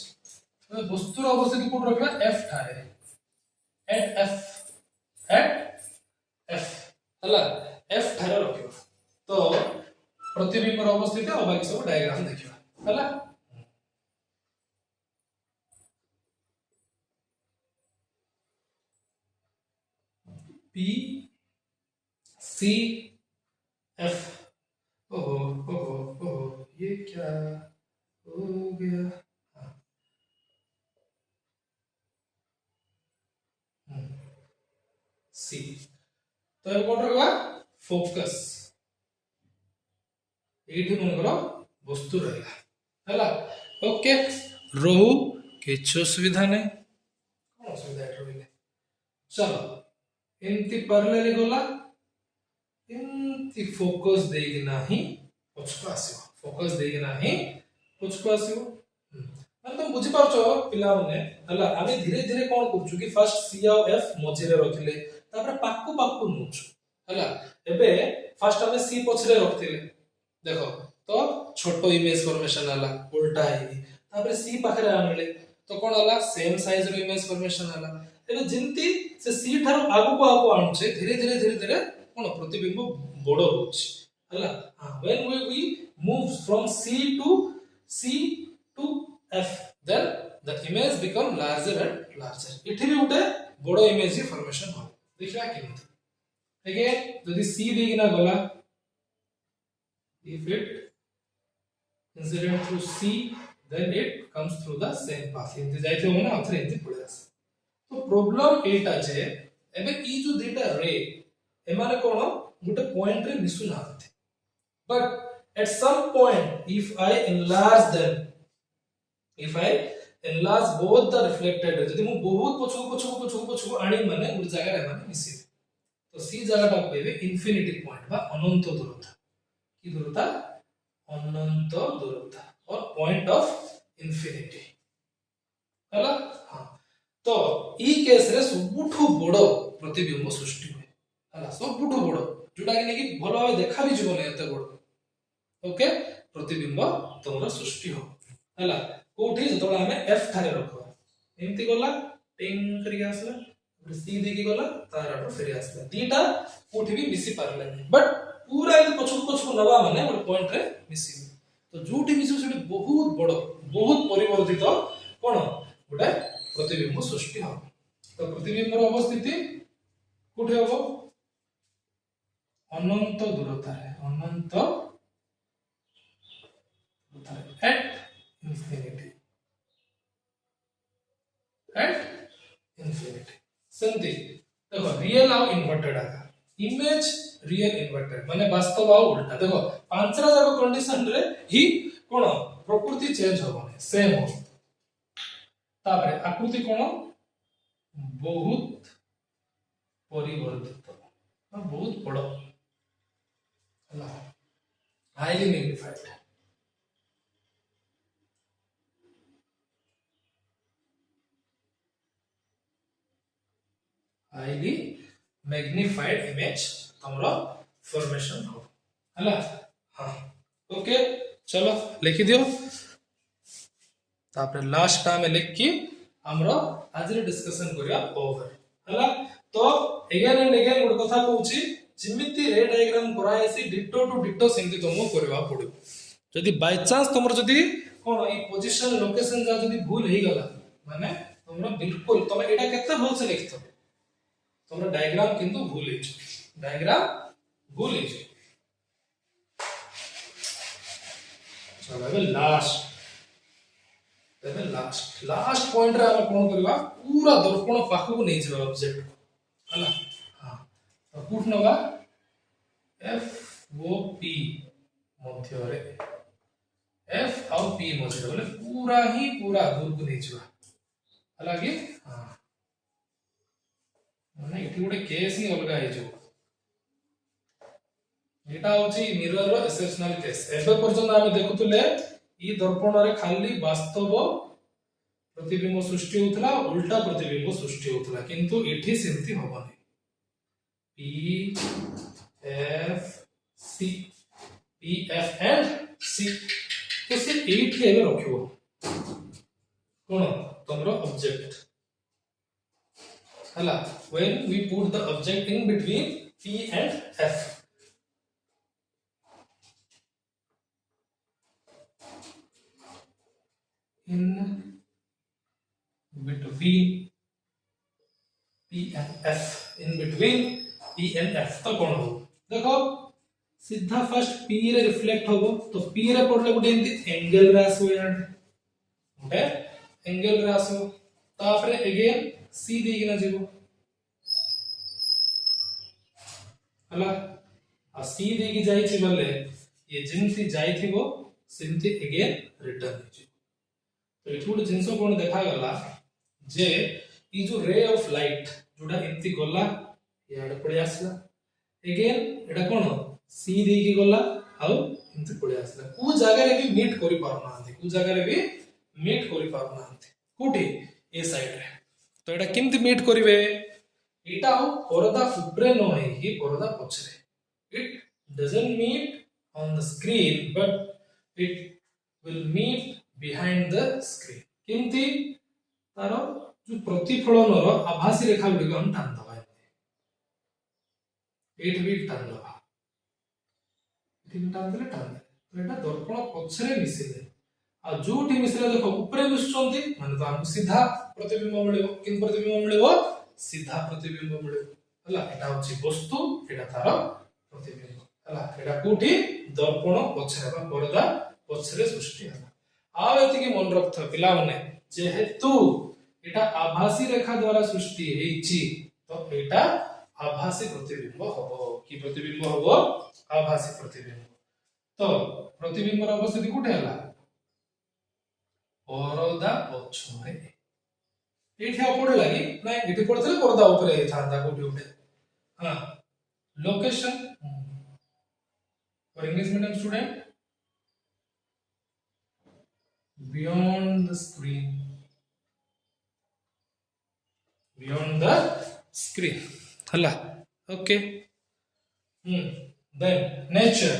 तो वस्तुर अवस्थिति कोड रखबा f थारे एट f हला f थारे रखियो तो प्रतिबिंब अवस्थिति और बाकी सब डायग्राम देखिबा हला P C F ओहो ये क्या हो गया सी तो ये कौन रखा फोकस एठी मन करो वस्तु रहला हला ओके रहू किछ सुविधा नहीं कौन सुविधा एठ रहिले चलो एंती पैरेलल गला एंती फोकस देगी नाही पछको आसीबो फोकस देगी नाही पछको आसीबो मतलब तुम बुझी पारछो पिला माने हला आमे धीरे धीरे कोन करछु कि फर्स्ट सी और एफ मझिरे रखिले तापर पाकु नोछु हला एबे फर्स्ट आमे सी पछरे रखथिले देखो तो छोटो इमेज फॉर्मेशन हला उल्टा है तापर सी पाखरे आनले तो कोन हला सेम साइज रो इमेज फॉर्मेशन हला एबे जिंती से सी ठारो आगु आणुछे धीरे धीरे कोन प्रतिबिंब बडो होछ हला when we move from C to F then the image become larger and larger इठी भी उठे बडो इमेज ही फॉर्मेशन हो देखिया केमती अगेन जदी C देगिना गला if it incident through C then it comes through the same path इनते जाइते हो ना अथरे इनते पड़े आसे तो प्रॉब्लम एटा जे एबे ई जो डेटा रे एमाने कोन गुटे पॉइंट रे मिसु नाथि but at some point if I enlarge both the reflected जदि मु बहुत पछको आनी माने गुटे जगह रे माने मिसि तो सी जगह टा कहबे इंफिनिटी पॉइंट बा अनंत दूरता की दूरता अनंत दूरता और पॉइंट ऑफ इंफिनिटी हला हां तो ई केस रे सबुठु बडो प्रतिबिंब सृष्टि होय हला सबुठु बडो जोटा कि नेकी भलो भाबे देखा भी जीवन एते बडो ओके प्रतिबिंब तमरो सृष्टि हो हला कोठी जतोला हमें एफ थारे रखो एमती गला टिंग करी आसला सी देकी गला ताराटो फेरी आसला दीटा कोठी भी मिसी पारले बट पूरा ए पछको नवा माने एक पॉइंट रे मिसी तो जोठी मिसी सेठी बहुत बडो बहुत परिवर्तित कोन गोटे प्रतिबिंब सृष्टि हो तो प्रतिबिंब रो अवस्थिति कोठे हो अनंत दूरता रे अनंत एट infinity सेमती देखो रियल और इन्वर्टेड आगा इमेज रियल इन्वर्टेड माने वास्तव और उल्टा देखो पांचरा जाको कंडीशन रे ही कोन प्रकृति चेंज होबो सेम हो तापरे आकृति कोन बहुत परिवर्तित बहुत बड़ हला highly magnified highly magnified image तमरो फॉर्मेशन हो हला। हाँ ओके चलो लिखि दियो तापर लास्ट टाइम लिख की हमरो आज डिस्कशन करिया ओवर हला। तो अगेन एंड अगेन गुड कथा कहूची जिमिति रे डायग्राम करायसी डिटो टू डिटो सेमति तुमको करबा पड़ो। जदि बाय चांस तुमर जदि कोन ई पोजीशन लोकेशन जा जदि भूल हे गला माने तुमरो बिल्कुल तुम एटा केते भूल से लिखतो तुमरो डायग्राम किंतु भूल हे डायग्राम भूल हे। चलो अब लास्ट लास्ट पॉइंट रे हम कोन करबा पूरा दर्पण पाखु को नै जेबा ऑब्जेक्ट हला। हां तो कुठ नबा एफ ओ पी मध्य रे एफ और पी मध्य बोले पूरा ही पूरा दूर को नै जेबा हला कि। हां माने इठी गोटे केस ही अलगा हे जो एटा होची मिरर रो एक्सेप्शनल केस। एबे पर्यंत हम देखुतले ई दर्पण रे खाली वास्तव प्रतिबिंब सृष्टि होतला उल्टा प्रतिबिंब सृष्टि होतला किंतु एठी सेमति होबनी पी एफ एंड सी तो से 8 के एबे रखियो कोन तमरो ऑब्जेक्ट हला। When we put the object in between P and F in between P and F in between P and F तो कौन हो देखो सीधा फर्स्ट P रे रिफ्लेक्ट होगो तो P रे पड़ले गोटे एंती एंगल रे आसो यार गोटे एंगल रे आसो तापरे अगेन C देगी ना जीवो हला आ C देगी जाई छि बले ये जिनती जाई थिबो सिमती अगेन रिटर्न हो। तो एठी गोटे जिंस कोन देखा गला जे ई जो रे ऑफ लाइट जोडा एंती गला याड पड़े आसला अगेन एटा कोन सी दे की गला आउ एंती पड़े आसला को जगह रे भी मीट करि पारना हंती को जगह रे भी मीट करि पारना हंती कोठी ए साइड रे। तो एटा केमती मीट करिवे एटा परदा ऊपरे न है कि परदा पछरे it doesn't meet on the screen but it will meet behind the screen किंती तारो जो प्रतिफलन रो आभासी रेखा गुडी हम टान दबा एट भी टान दबा एट टान देले टान तो एटा दर्पण पछरे मिसिले आ जोठी मिसिले देखो ऊपरे मिसचंती माने तो हमको सीधा प्रतिबिंब मिलेबो किन प्रतिबिंब मिलेबो सीधा प्रतिबिंब मिलेबो हला। एटा होची वस्तु एटा तारो प्रतिबिंब हला एटा कोठी दर्पण पछरे बा पर्दा पछरे सृष्टि हला। आ एतिके मन रखथ पिला माने जेहेतु एटा आभासी रेखा द्वारा सृष्टि हेछि तो एटा आभासी प्रतिबिंब होबो कि प्रतिबिंब होबो आभासी प्रतिबिंब। तो प्रतिबिंब रो अवस्थिति कोठे हला परदा पछरे एठी अपडे लागि नै एठी पडथले परदा ऊपर हे थांदा कोठी उठे। हां location for English medium student beyond the screen हला ओके। then nature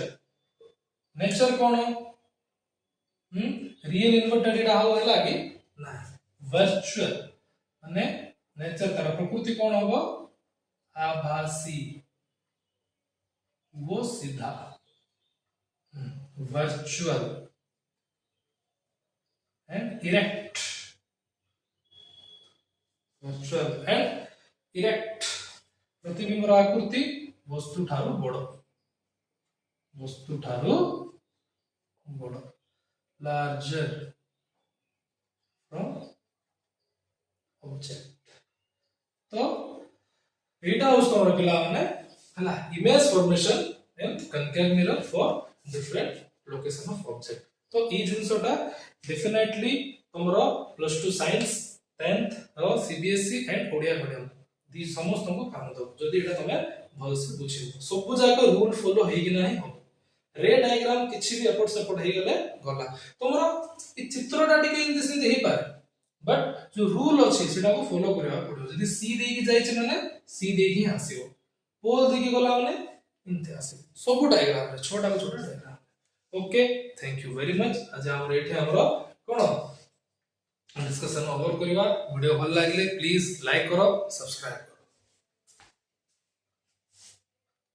कौन रियल इन्वर्टेड एटा हो हला कि ना वर्चुअल माने नेचर तार प्रकृति कौन होबो आभासी वो सीधा virtual and erect virtual and erect प्रतिबिंब रो आकृति वस्तु ठारू बड़ larger from object। तो एटा उस तोर पिला माने हला image formation and concave mirror for different location of object. तो ई जिंसोटा डेफिनेटली तुमरो +2 साइंस 10th रो सीबीएसई एंड ओडिया मीडियम दी समस्त को काम दो जदी एटा तमे भल से बुझिबो सब जाक रूल फॉलो हेइ कि नाही हो रे डायग्राम किछि भी एपट सेपट हेइ गेले गला तुमरो ई चित्रटा टिके इंदिस हेइ पारे बट जो रूल अच्छी सेटा को फॉलो करबा पड़ो यदि सी दे के जाय छै माने सी दे के आसीओ पोल दे के गला माने इनते आसीओ सब डायग्राम रे छोटा छोटा diagram okay thank you very much आज हमर एठे हमरो कोन डिस्कशन ओवर करबा वीडियो भल लागले प्लीज लाइक करो सब्सक्राइब